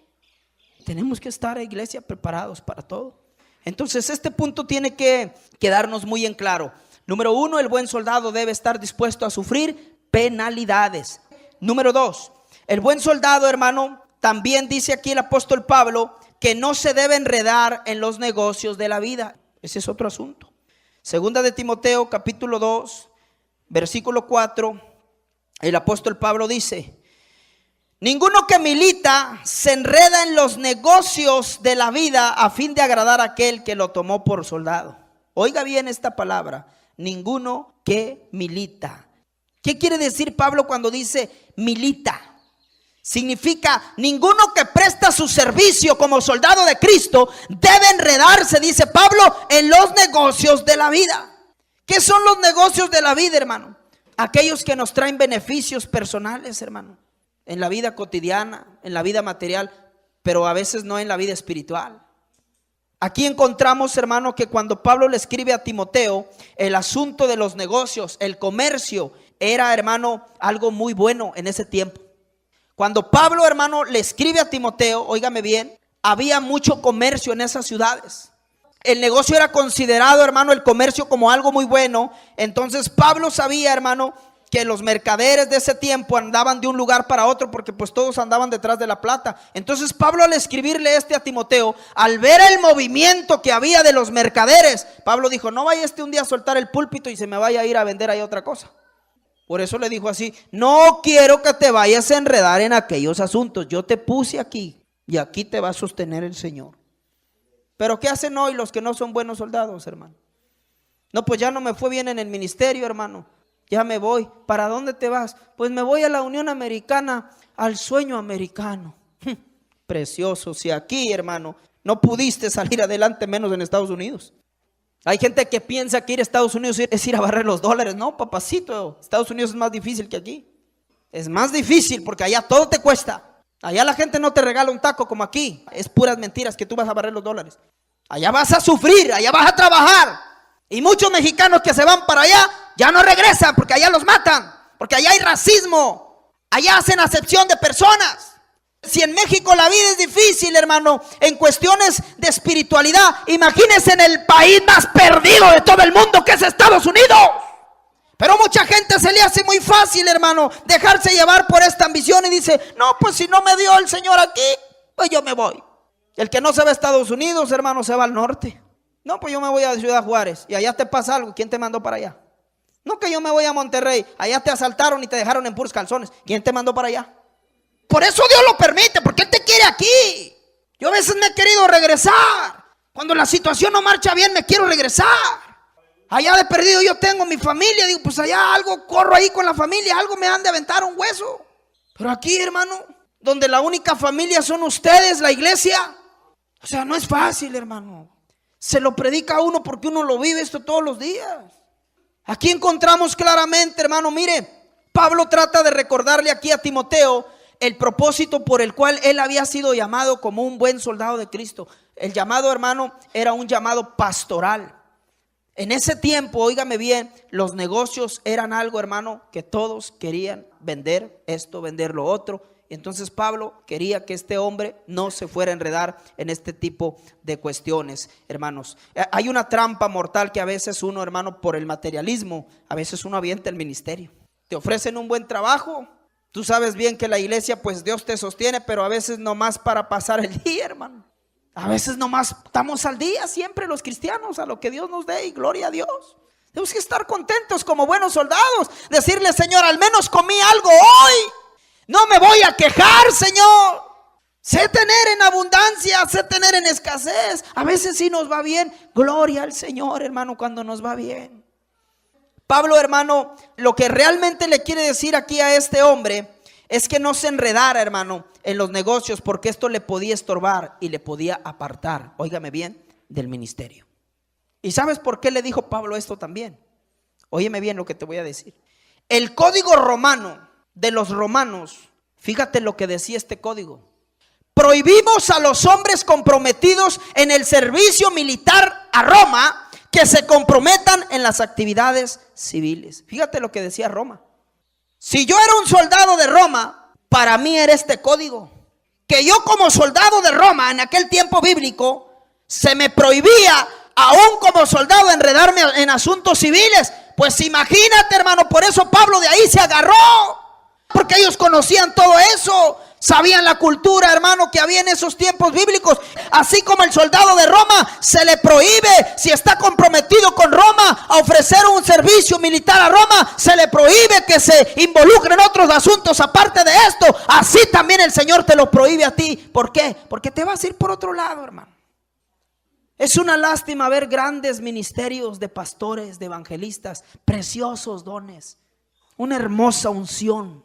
Tenemos que estar, iglesia, preparados para todo. Entonces este punto tiene que quedarnos muy en claro. Número 1, el buen soldado debe estar dispuesto a sufrir penalidades. Número 2, el buen soldado, hermano, también dice aquí el apóstol Pablo que no se debe enredar en los negocios de la vida. Ese es otro asunto. Segunda de Timoteo, capítulo 2, versículo 4, el apóstol Pablo dice: ninguno que milita se enreda en los negocios de la vida a fin de agradar a aquel que lo tomó por soldado. Oiga bien esta palabra: ninguno que milita. ¿Qué quiere decir Pablo cuando dice milita? Significa ninguno que presta su servicio como soldado de Cristo debe enredarse, dice Pablo, en los negocios de la vida. ¿Qué son los negocios de la vida, hermano? Aquellos que nos traen beneficios personales, hermano, en la vida cotidiana, en la vida material, pero a veces no en la vida espiritual. Aquí encontramos, hermano, que cuando Pablo le escribe a Timoteo, el asunto de los negocios, el comercio, era, hermano, algo muy bueno en ese tiempo. Cuando Pablo, hermano, le escribe a Timoteo, óigame bien, había mucho comercio en esas ciudades. El negocio era considerado, hermano, el comercio como algo muy bueno. Entonces Pablo sabía, hermano, que los mercaderes de ese tiempo andaban de un lugar para otro, porque pues todos andaban detrás de la plata. Entonces Pablo, al escribirle a Timoteo, al ver el movimiento que había de los mercaderes, Pablo dijo: no vaya un día a soltar el púlpito y se me vaya a ir a vender ahí otra cosa. Por eso le dijo así: no quiero que te vayas a enredar en aquellos asuntos. Yo te puse aquí y aquí te va a sostener el Señor. Pero ¿qué hacen hoy los que no son buenos soldados, hermano? No, pues ya no me fue bien en el ministerio, hermano. Ya me voy. ¿Para dónde te vas? Pues me voy a la Unión Americana, al sueño americano. Precioso. Si aquí, hermano, no pudiste salir adelante, menos en Estados Unidos. Hay gente que piensa que ir a Estados Unidos es ir a barrer los dólares. No, papacito, Estados Unidos es más difícil que aquí. Es más difícil porque allá todo te cuesta. Allá la gente no te regala un taco como aquí. Es puras mentiras que tú vas a barrer los dólares. Allá vas a sufrir, allá vas a trabajar. Y muchos mexicanos que se van para allá ya no regresan porque allá los matan. Porque allá hay racismo. Allá hacen acepción de personas. Si en México la vida es difícil, hermano, en cuestiones de espiritualidad, imagínense en el país más perdido de todo el mundo, que es Estados Unidos. Pero mucha gente se le hace muy fácil, hermano, dejarse llevar por esta ambición y dice: no, pues si no me dio el Señor aquí, pues yo me voy. El que no se va a Estados Unidos, hermano, se va al norte. No, pues yo me voy a Ciudad Juárez y allá te pasa algo. ¿Quién te mandó para allá? No, que yo me voy a Monterrey, allá te asaltaron y te dejaron en puros calzones. ¿Quién te mandó para allá? Por eso Dios lo permite, porque Él te quiere aquí. Yo a veces me he querido regresar. Cuando la situación no marcha bien, me quiero regresar. Allá de perdido yo tengo mi familia. Digo, pues allá algo corro ahí con la familia, algo me han de aventar un hueso. Pero aquí, hermano, donde la única familia son ustedes, la iglesia. O sea, no es fácil, hermano. Se lo predica a uno porque uno lo vive esto todos los días. Aquí encontramos claramente, hermano, mire, Pablo trata de recordarle aquí a Timoteo el propósito por el cual él había sido llamado como un buen soldado de Cristo. El llamado, hermano, era un llamado pastoral. En ese tiempo, óigame bien, los negocios eran algo, hermano, que todos querían vender esto, vender lo otro. Entonces Pablo quería que este hombre no se fuera a enredar en este tipo de cuestiones, hermanos. Hay una trampa mortal que a veces uno, hermano, por el materialismo, a veces uno avienta el ministerio. Te ofrecen un buen trabajo. Tú sabes bien que la iglesia, pues Dios te sostiene, pero a veces nomás para pasar el día, hermano. A veces nomás estamos al día, siempre los cristianos, a lo que Dios nos dé, y gloria a Dios. Tenemos que estar contentos como buenos soldados. Decirle: Señor, al menos comí algo hoy. No me voy a quejar, Señor. Sé tener en abundancia, sé tener en escasez. A veces sí nos va bien. Gloria al Señor, hermano, cuando nos va bien. Pablo, hermano, lo que realmente le quiere decir aquí a este hombre es que no se enredara, hermano, en los negocios, porque esto le podía estorbar y le podía apartar, óigame bien, del ministerio. ¿Y sabes por qué le dijo Pablo esto también? Óyeme bien lo que te voy a decir. El código romano de los romanos, fíjate lo que decía este código: prohibimos a los hombres comprometidos en el servicio militar a Roma que se comprometan en las actividades civiles. Fíjate lo que decía Roma. Si yo era un soldado de Roma, para mí era este código, que yo como soldado de Roma en aquel tiempo bíblico, se me prohibía aún como soldado enredarme en asuntos civiles. Pues imagínate, hermano, por eso Pablo de ahí se agarró, porque ellos conocían todo eso. Sabían la cultura, hermano, que había en esos tiempos bíblicos. Así como el soldado de Roma se le prohíbe, si está comprometido con Roma, a ofrecer un servicio militar a Roma, se le prohíbe que se involucre en otros asuntos aparte de esto. Así también el Señor te lo prohíbe a ti. ¿Por qué? Porque te vas a ir por otro lado, hermano. Es una lástima ver grandes ministerios de pastores, de evangelistas, preciosos dones, una hermosa unción,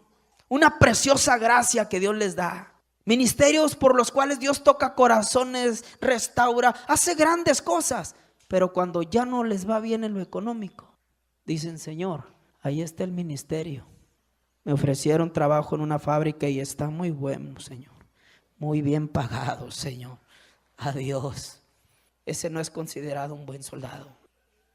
una preciosa gracia que Dios les da. Ministerios por los cuales Dios toca corazones, restaura, hace grandes cosas. Pero cuando ya no les va bien en lo económico, dicen: Señor, ahí está el ministerio. Me ofrecieron trabajo en una fábrica y está muy bueno, Señor. Muy bien pagado, Señor. Adiós. Ese no es considerado un buen soldado.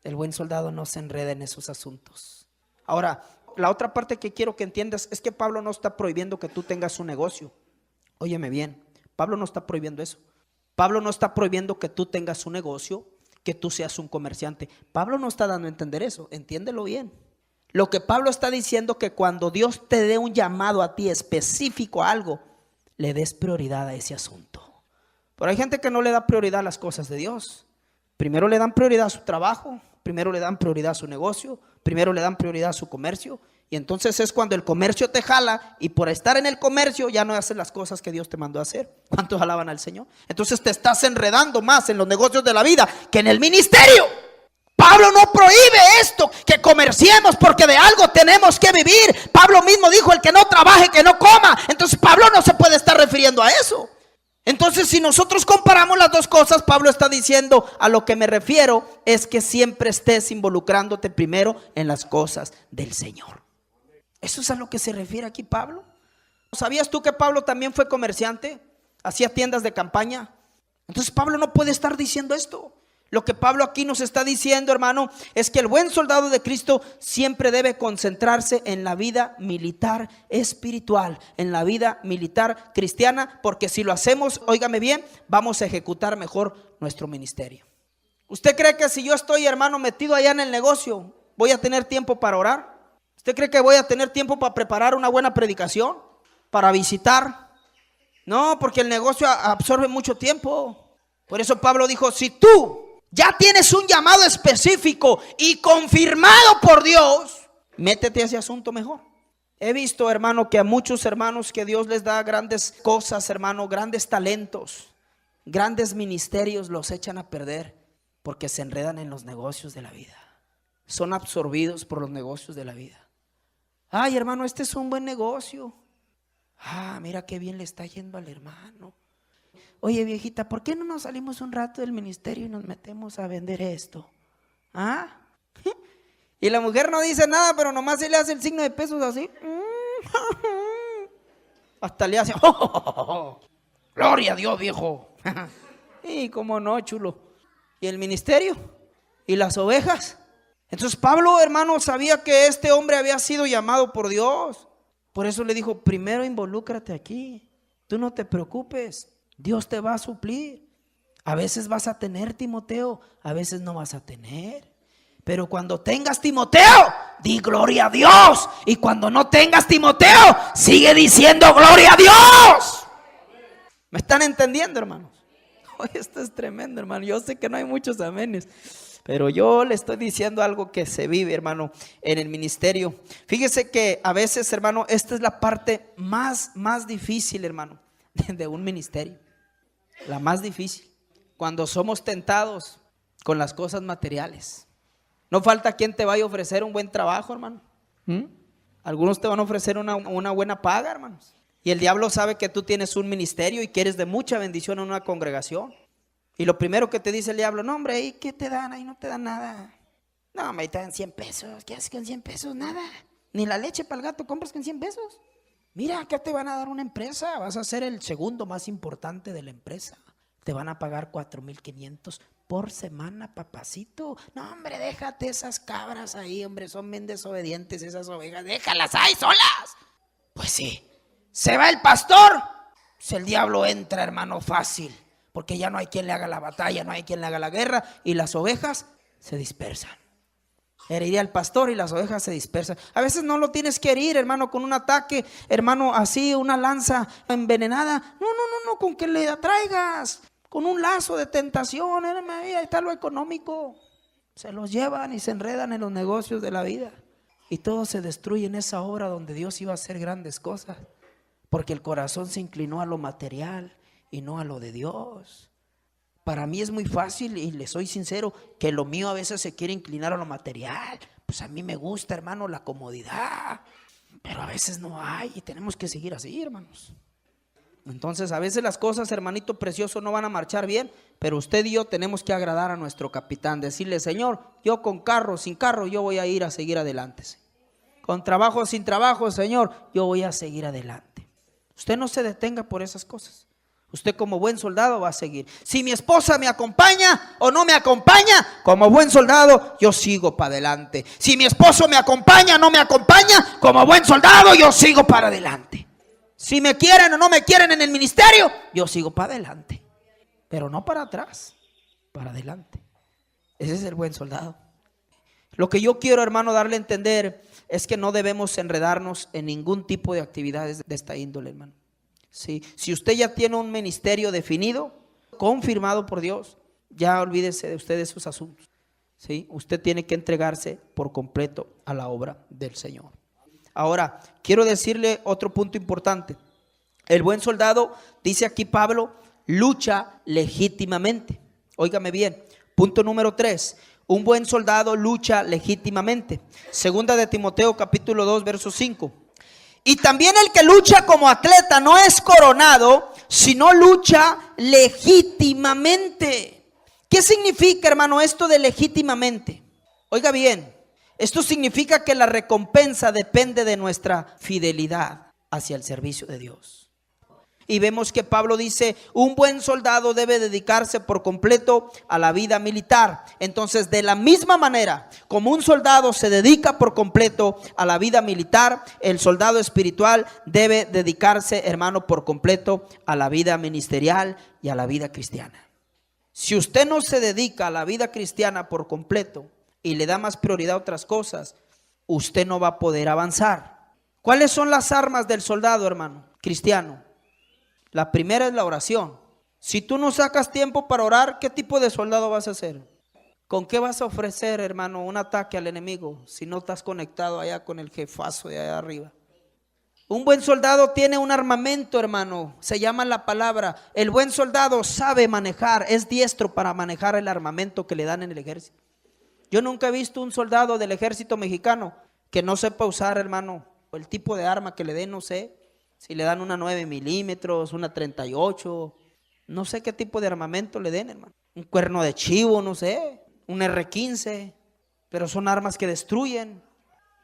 El buen soldado no se enreda en esos asuntos. Ahora, la otra parte que quiero que entiendas es que Pablo no está prohibiendo que tú tengas un negocio. Óyeme bien, Pablo no está prohibiendo eso. Pablo no está prohibiendo que tú tengas un negocio, que tú seas un comerciante. Pablo no está dando a entender eso, entiéndelo bien. Lo que Pablo está diciendo, que cuando Dios te dé un llamado a ti específico a algo, le des prioridad a ese asunto. Pero hay gente que no le da prioridad a las cosas de Dios. Primero le dan prioridad a su trabajo, primero le dan prioridad a su negocio, primero le dan prioridad a su comercio. Y entonces es cuando el comercio te jala, y por estar en el comercio ya no haces las cosas que Dios te mandó a hacer. ¿Cuántos alaban al Señor? Entonces te estás enredando más en los negocios de la vida que en el ministerio. Pablo no prohíbe esto, que comerciemos, porque de algo tenemos que vivir. Pablo mismo dijo: el que no trabaje, que no coma. Entonces Pablo no se puede estar refiriendo a eso. Entonces, si nosotros comparamos las dos cosas, Pablo está diciendo: a lo que me refiero es que siempre estés involucrándote primero en las cosas del Señor. Eso es a lo que se refiere aquí Pablo. ¿Sabías tú que Pablo también fue comerciante? Hacía tiendas de campaña. Entonces Pablo no puede estar diciendo esto. Lo que Pablo aquí nos está diciendo, hermano, es que el buen soldado de Cristo siempre debe concentrarse en la vida militar espiritual, en la vida militar cristiana, porque si lo hacemos, óigame bien, vamos a ejecutar mejor nuestro ministerio. ¿Usted cree que si yo estoy, hermano, metido allá en el negocio, voy a tener tiempo para orar? ¿Usted cree que voy a tener tiempo para preparar una buena predicación? ¿Para visitar? No, porque el negocio absorbe mucho tiempo. Por eso Pablo dijo: si tú ya tienes un llamado específico y confirmado por Dios, métete a ese asunto mejor. He visto, hermano, que a muchos hermanos que Dios les da grandes cosas, hermano, grandes talentos, grandes ministerios, los echan a perder porque se enredan en los negocios de la vida. Son absorbidos por los negocios de la vida. Ay, hermano, este es un buen negocio. Ah, mira qué bien le está yendo al hermano. Oye, viejita, ¿por qué no nos salimos un rato del ministerio y nos metemos a vender esto? ¿Ah? Y la mujer no dice nada, pero nomás se le hace el signo de pesos así. Hasta le hace: gloria a Dios, viejo. Y cómo no, chulo. ¿Y el ministerio? ¿Y las ovejas? Entonces Pablo, hermano, sabía que este hombre había sido llamado por Dios. Por eso le dijo: primero involúcrate aquí. Tú no te preocupes. Dios te va a suplir. A veces vas a tener, Timoteo, a veces no vas a tener. Pero cuando tengas, Timoteo, di gloria a Dios. Y cuando no tengas, Timoteo, sigue diciendo gloria a Dios. ¿Me están entendiendo, hermanos? Oye, esto es tremendo, hermano. Yo sé que no hay muchos amenes, pero yo le estoy diciendo algo que se vive, hermano, en el ministerio. Fíjese que a veces, hermano, esta es la parte más difícil, hermano, de un ministerio. La más difícil. Cuando somos tentados con las cosas materiales. No falta quien te vaya a ofrecer un buen trabajo, hermano. Algunos te van a ofrecer una buena paga, hermanos. Y el diablo sabe que tú tienes un ministerio y que eres de mucha bendición en una congregación. Y lo primero que te dice el diablo, no hombre, ¿y qué te dan? Ahí no te dan nada. No, me te dan 100 pesos. ¿Qué haces con 100 pesos? Nada. Ni la leche para el gato compras con 100 pesos. Mira, acá te van a dar una empresa. Vas a ser el segundo más importante de la empresa. Te van a pagar 4,500 por semana, papacito. No, hombre, déjate esas cabras ahí, hombre. Son bien desobedientes esas ovejas. Déjalas ahí solas. Pues sí. Se va el pastor. Pues el diablo entra, hermano, fácil. Porque ya no hay quien le haga la batalla, no hay quien le haga la guerra. Y las ovejas se dispersan. Heriría al pastor y las ovejas se dispersan. A veces no lo tienes que herir, hermano, con un ataque, hermano, así, una lanza envenenada. No, con que le atraigas, con un lazo de tentación. Ahí está lo económico. Se los llevan y se enredan en los negocios de la vida. Y todo se destruye en esa hora donde Dios iba a hacer grandes cosas. Porque el corazón se inclinó a lo material y no a lo de Dios. Para mí es muy fácil, y le soy sincero, que lo mío a veces se quiere inclinar a lo material. Pues a mí me gusta, hermano, la comodidad. Pero a veces no hay y tenemos que seguir así, hermanos. Entonces a veces las cosas, hermanito precioso, no van a marchar bien. Pero usted y yo tenemos que agradar a nuestro capitán. Decirle, Señor, yo con carro, sin carro, yo voy a ir a seguir adelante. Con trabajo, sin trabajo, Señor, yo voy a seguir adelante. Usted no se detenga por esas cosas. Usted como buen soldado va a seguir. Si mi esposa me acompaña o no me acompaña, como buen soldado yo sigo para adelante. Si mi esposo me acompaña o no me acompaña, como buen soldado yo sigo para adelante. Si me quieren o no me quieren en el ministerio, yo sigo para adelante. Pero no para atrás, para adelante. Ese es el buen soldado. Lo que yo quiero, hermano, darle a entender es que no debemos enredarnos en ningún tipo de actividades de esta índole, hermano. Sí. Si usted ya tiene un ministerio definido, confirmado por Dios, ya olvídese de usted de esos asuntos. ¿Sí? Usted tiene que entregarse por completo a la obra del Señor. Ahora, quiero decirle otro punto importante. El buen soldado, dice aquí Pablo, lucha legítimamente. Óigame bien, punto número 3. Un buen soldado lucha legítimamente. Segunda de Timoteo capítulo 2 verso 5. Y también el que lucha como atleta no es coronado, sino lucha legítimamente. ¿Qué significa, hermano, esto de legítimamente? Oiga bien, esto significa que la recompensa depende de nuestra fidelidad hacia el servicio de Dios. Y vemos que Pablo dice, un buen soldado debe dedicarse por completo a la vida militar. Entonces, de la misma manera como un soldado se dedica por completo a la vida militar, el soldado espiritual debe dedicarse, hermano, por completo a la vida ministerial y a la vida cristiana. Si usted no se dedica a la vida cristiana por completo y le da más prioridad a otras cosas, usted no va a poder avanzar. ¿Cuáles son las armas del soldado, hermano, cristiano? La primera es la oración. Si tú no sacas tiempo para orar, ¿qué tipo de soldado vas a ser? ¿Con qué vas a ofrecer, hermano, un ataque al enemigo si no estás conectado allá con el jefazo de allá arriba? Un buen soldado tiene un armamento, hermano, se llama la palabra. El buen soldado sabe manejar, es diestro para manejar el armamento que le dan en el ejército. Yo nunca he visto un soldado del ejército mexicano que no sepa usar, hermano, el tipo de arma que le den, no sé. Si le dan una 9 milímetros, una 38, no sé qué tipo de armamento le den, hermano. Un cuerno de chivo, no sé, un R-15, pero son armas que destruyen.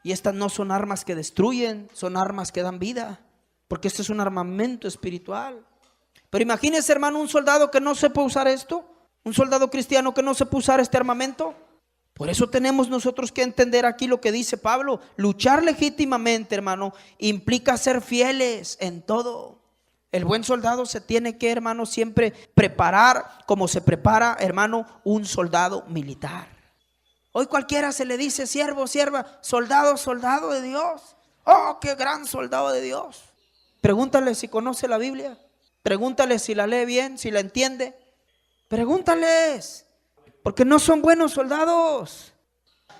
Y estas no son armas que destruyen, son armas que dan vida, porque esto es un armamento espiritual. Pero imagínese, hermano, un soldado que no sepa usar esto, un soldado cristiano que no sepa usar este armamento. Por eso tenemos nosotros que entender aquí lo que dice Pablo. Luchar legítimamente, hermano, implica ser fieles en todo. El buen soldado se tiene que, hermano, siempre preparar como se prepara, hermano, un soldado militar. Hoy cualquiera se le dice siervo, sierva, soldado, soldado de Dios. Oh, qué gran soldado de Dios. Pregúntale si conoce la Biblia. Pregúntale si la lee bien, si la entiende. Pregúntales. Porque no son buenos soldados.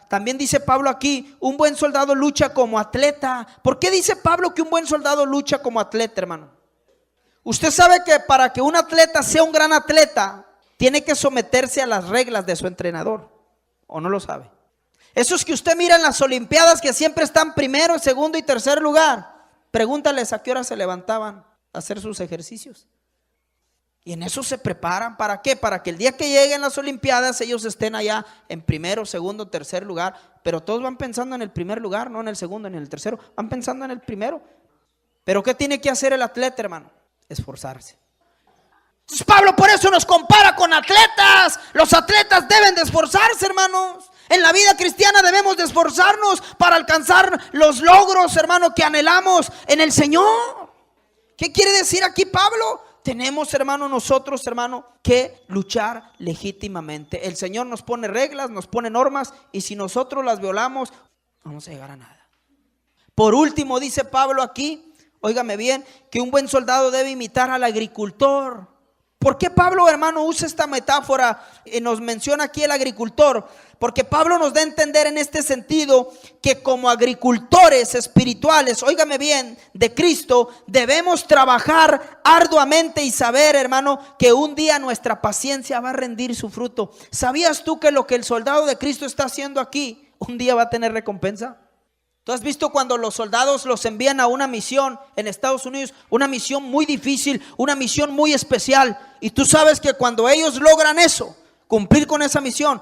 También dice Pablo aquí, un buen soldado lucha como atleta. ¿Por qué dice Pablo que un buen soldado lucha como atleta, hermano? Usted sabe que para que un atleta sea un gran atleta, tiene que someterse a las reglas de su entrenador. ¿O no lo sabe? Esos que usted mira en las Olimpiadas que siempre están primero, segundo y tercer lugar. Pregúntales a qué hora se levantaban a hacer sus ejercicios. Y en eso se preparan. ¿Para qué? Para que el día que lleguen las Olimpiadas ellos estén allá en primero, segundo, tercer lugar. Pero todos van pensando en el primer lugar, no en el segundo ni en el tercero. Van pensando en el primero. Pero ¿qué tiene que hacer el atleta, hermano? Esforzarse. Entonces Pablo por eso nos compara con atletas. Los atletas deben de esforzarse, hermanos. En la vida cristiana debemos de esforzarnos para alcanzar los logros, hermano, que anhelamos en el Señor. ¿Qué quiere decir aquí Pablo? Tenemos, hermano, nosotros, hermano, que luchar legítimamente. El Señor nos pone reglas, nos pone normas, y si nosotros las violamos, no vamos a llegar a nada. Por último, dice Pablo aquí, óigame bien, que un buen soldado debe imitar al agricultor. ¿Por qué Pablo, hermano, usa esta metáfora y nos menciona aquí el agricultor? Porque Pablo nos da a entender en este sentido que como agricultores espirituales, óigame bien, de Cristo, debemos trabajar arduamente y saber, hermano, que un día nuestra paciencia va a rendir su fruto. ¿Sabías tú que lo que el soldado de Cristo está haciendo aquí, un día va a tener recompensa? ¿Tú has visto cuando los soldados los envían a una misión en Estados Unidos? Una misión muy difícil, una misión muy especial. Y tú sabes que cuando ellos logran eso, cumplir con esa misión,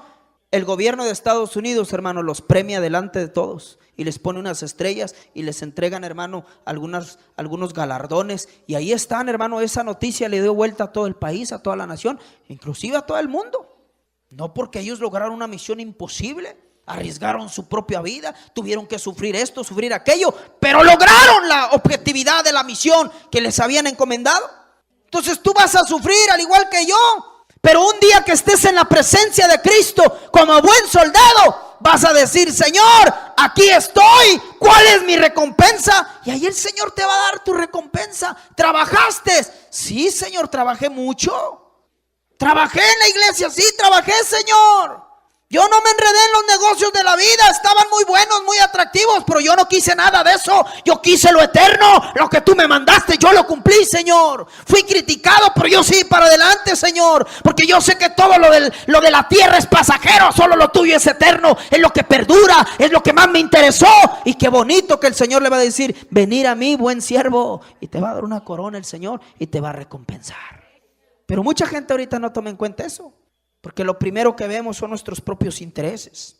el gobierno de Estados Unidos, hermano, los premia delante de todos. Y les pone unas estrellas y les entregan, hermano, algunos galardones. Y ahí están, hermano, esa noticia le dio vuelta a todo el país, a toda la nación, inclusive a todo el mundo. No porque ellos lograron una misión imposible. Arriesgaron su propia vida, tuvieron que sufrir esto, sufrir aquello, pero lograron la objetividad de la misión que les habían encomendado. Entonces tú vas a sufrir al igual que yo, pero un día que estés en la presencia de Cristo como buen soldado, vas a decir: Señor, aquí estoy, ¿cuál es mi recompensa? Y ahí el Señor te va a dar tu recompensa. ¿Trabajaste? Sí, Señor, trabajé mucho. Trabajé en la iglesia, sí, trabajé, Señor. Yo no me enredé en los negocios de la vida, estaban muy buenos, muy atractivos, pero yo no quise nada de eso. Yo quise lo eterno, lo que tú me mandaste, yo lo cumplí, Señor. Fui criticado, pero yo sí para adelante, Señor, porque yo sé que todo lo de la tierra es pasajero, solo lo tuyo es eterno, es lo que perdura, es lo que más me interesó. Y qué bonito que el Señor le va a decir: venir a mí, buen siervo, y te va a dar una corona el Señor y te va a recompensar. Pero mucha gente ahorita no toma en cuenta eso, porque lo primero que vemos son nuestros propios intereses.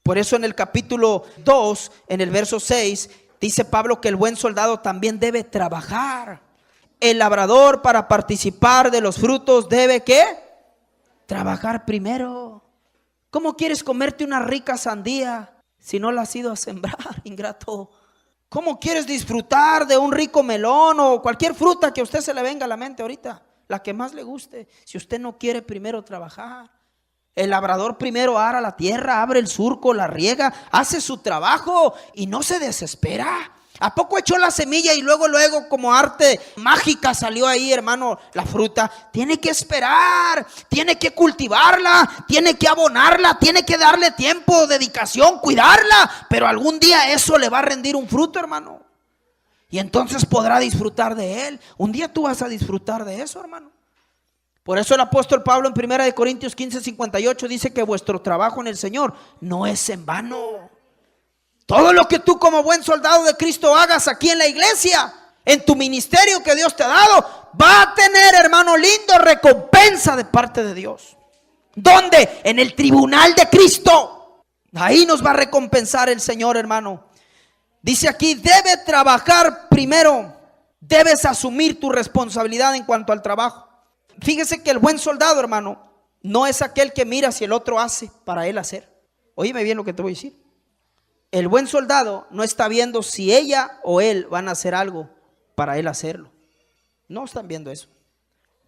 Por eso en el capítulo 2, en el verso 6, dice Pablo que el buen soldado también debe trabajar. El labrador, para participar de los frutos, debe ¿qué? Trabajar primero. ¿Cómo quieres comerte una rica sandía si no la has ido a sembrar, ingrato? ¿Cómo quieres disfrutar de un rico melón o cualquier fruta que a usted se le venga a la mente ahorita? La que más le guste, si usted no quiere primero trabajar. El labrador primero ara la tierra, abre el surco, la riega, hace su trabajo y no se desespera. ¿A poco echó la semilla y luego como arte mágica salió ahí, hermano, la fruta? Tiene que esperar, tiene que cultivarla, tiene que abonarla, tiene que darle tiempo, dedicación, cuidarla, pero algún día eso le va a rendir un fruto, hermano. Y entonces podrá disfrutar de él. Un día tú vas a disfrutar de eso, hermano. Por eso el apóstol Pablo en 1 Corintios 15:58 dice que vuestro trabajo en el Señor no es en vano. Todo lo que tú como buen soldado de Cristo hagas aquí en la iglesia, en tu ministerio que Dios te ha dado, va a tener, hermano lindo, recompensa de parte de Dios. ¿Dónde? En el tribunal de Cristo. Ahí nos va a recompensar el Señor, hermano. Dice aquí: debe trabajar primero. Debes asumir tu responsabilidad en cuanto al trabajo. Fíjese que el buen soldado, hermano, no es aquel que mira si el otro hace para él hacer. Óyeme bien lo que te voy a decir. El buen soldado no está viendo si ella o él van a hacer algo para él hacerlo. No están viendo eso.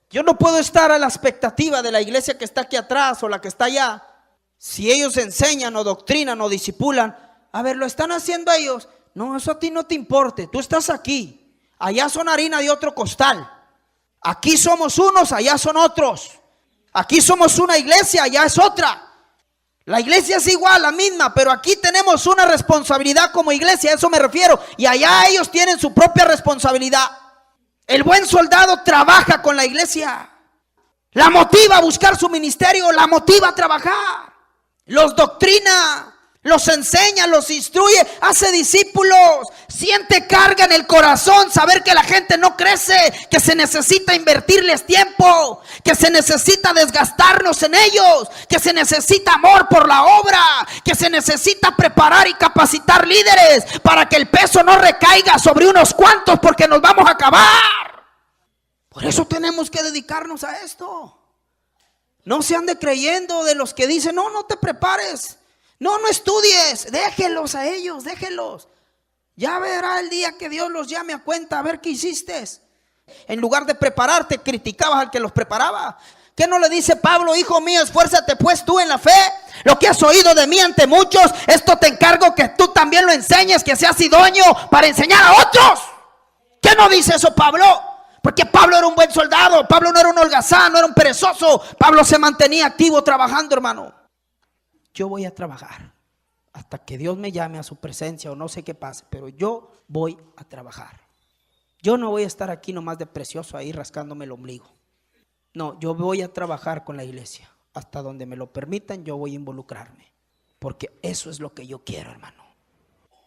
Yo no puedo estar a la expectativa de la iglesia que está aquí atrás o la que está allá. Si ellos enseñan o doctrinan o disipulan, a ver, lo están haciendo ellos. No, eso a ti no te importe. Tú estás aquí. Allá son harina de otro costal. Aquí somos unos, allá son otros. Aquí somos una iglesia, allá es otra. La iglesia es igual, la misma, pero aquí tenemos una responsabilidad como iglesia, a eso me refiero. Y allá ellos tienen su propia responsabilidad. El buen soldado trabaja con la iglesia. La motiva a buscar su ministerio, la motiva a trabajar. Los doctrina, Los enseña, los instruye, hace discípulos. Siente carga en el corazón saber que la gente no crece, que se necesita invertirles tiempo, que se necesita desgastarnos en ellos, que se necesita amor por la obra, que se necesita preparar y capacitar líderes para que el peso no recaiga sobre unos cuantos, porque nos vamos a acabar. Por eso tenemos que dedicarnos a esto. No se ande creyendo de los que dicen, no te prepares. No estudies, déjelos a ellos, déjelos. Ya verá el día que Dios los llame a cuenta a ver qué hiciste. En lugar de prepararte, criticabas al que los preparaba. ¿Qué no le dice Pablo? Hijo mío, esfuérzate pues tú en la fe. Lo que has oído de mí ante muchos, esto te encargo que tú también lo enseñes, que seas idóneo para enseñar a otros. ¿Qué no dice eso Pablo? Porque Pablo era un buen soldado. Pablo no era un holgazán, no era un perezoso. Pablo se mantenía activo trabajando, hermano. Yo voy a trabajar hasta que Dios me llame a su presencia o no sé qué pase, pero yo voy a trabajar. Yo no voy a estar aquí nomás de precioso ahí rascándome el ombligo. No, yo voy a trabajar con la iglesia. Hasta donde me lo permitan, yo voy a involucrarme. Porque eso es lo que yo quiero, hermano.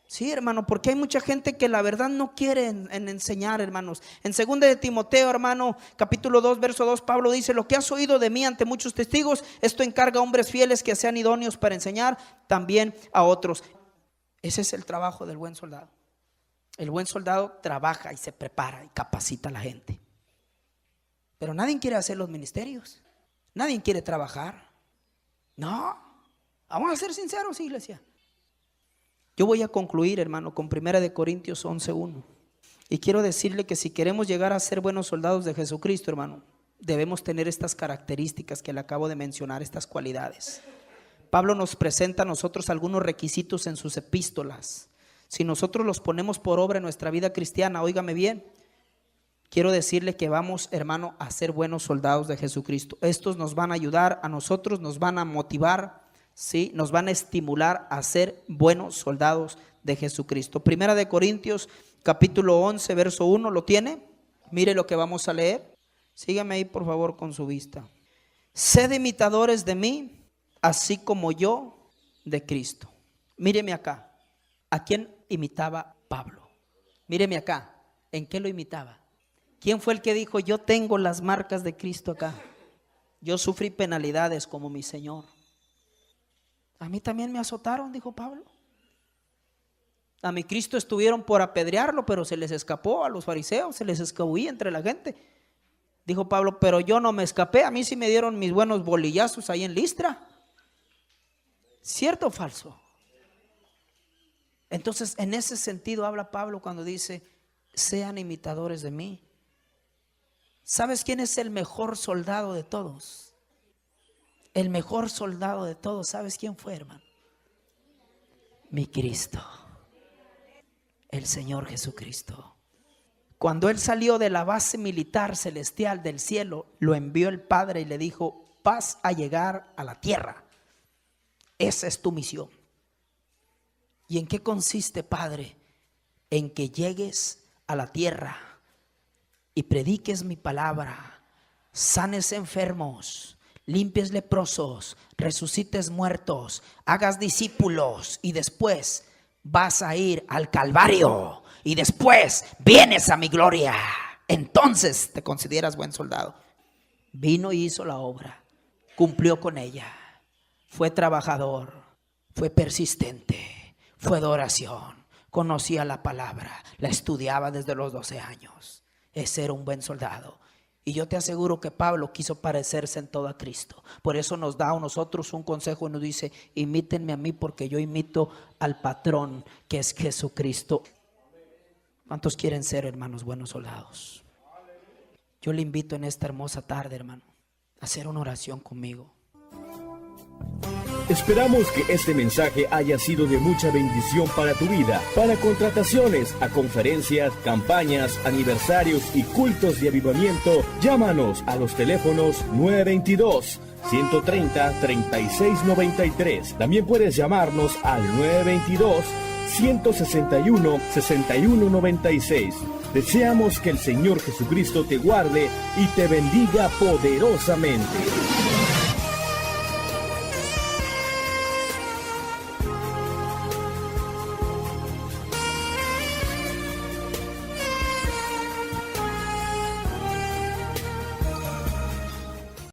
Sí, hermano, porque hay mucha gente que la verdad no quiere en enseñar, hermanos. En 2 de Timoteo, hermano, capítulo 2, verso 2, Pablo dice: lo que has oído de mí ante muchos testigos, esto encarga a hombres fieles que sean idóneos para enseñar también a otros. Ese es el trabajo del buen soldado. El buen soldado trabaja y se prepara y capacita a la gente. Pero nadie quiere hacer los ministerios. Nadie quiere trabajar. No, vamos a ser sinceros, iglesia. Yo voy a concluir, hermano, con 1 Corintios 11:1. Y quiero decirle que si queremos llegar a ser buenos soldados de Jesucristo, hermano, debemos tener estas características que le acabo de mencionar, estas cualidades. Pablo nos presenta a nosotros algunos requisitos en sus epístolas. Si nosotros los ponemos por obra en nuestra vida cristiana, óigame bien, quiero decirle que vamos, hermano, a ser buenos soldados de Jesucristo. Estos nos van a ayudar a nosotros, nos van a motivar, ¿sí? Nos van a estimular a ser buenos soldados de Jesucristo. 1 Corintios capítulo 11 verso 1, ¿lo tiene? Mire lo que vamos a leer. Sígame ahí por favor con su vista. Sed imitadores de mí, así como yo de Cristo. Míreme acá. ¿A quién imitaba Pablo? Míreme acá. ¿En qué lo imitaba? ¿Quién fue el que dijo: yo tengo las marcas de Cristo acá? Yo sufrí penalidades como mi Señor. A mí también me azotaron, dijo Pablo. A mi Cristo estuvieron por apedrearlo, pero se les escapó a los fariseos, se les escabullía entre la gente. Dijo Pablo: pero yo no me escapé, a mí sí me dieron mis buenos bolillazos ahí en Listra. ¿Cierto o falso? Entonces, en ese sentido habla Pablo cuando dice: sean imitadores de mí. ¿Sabes quién es el mejor soldado de todos? El mejor soldado de todos, ¿sabes quién fue, hermano? Mi Cristo, el Señor Jesucristo. Cuando Él salió de la base militar celestial del cielo, lo envió el Padre y le dijo: vas a llegar a la tierra. Esa es tu misión. ¿Y en qué consiste, Padre? En que llegues a la tierra y prediques mi palabra, sanes enfermos, limpies leprosos, resucites muertos, hagas discípulos, y después vas a ir al Calvario y después vienes a mi gloria. Entonces te consideras buen soldado. Vino y hizo la obra, cumplió con ella, fue trabajador, fue persistente, fue de oración, conocía la palabra, la estudiaba desde los 12 años. Ese era un buen soldado. Y yo te aseguro que Pablo quiso parecerse en todo a Cristo. Por eso nos da a nosotros un consejo y nos dice: imítenme a mí porque yo imito al patrón que es Jesucristo. ¿Cuántos quieren ser, hermanos, buenos soldados? Yo le invito en esta hermosa tarde, hermano, a hacer una oración conmigo. Esperamos que este mensaje haya sido de mucha bendición para tu vida. Para contrataciones a conferencias, campañas, aniversarios y cultos de avivamiento, llámanos a los teléfonos 922-130-3693. También puedes llamarnos al 922-161-6196. Deseamos que el Señor Jesucristo te guarde y te bendiga poderosamente.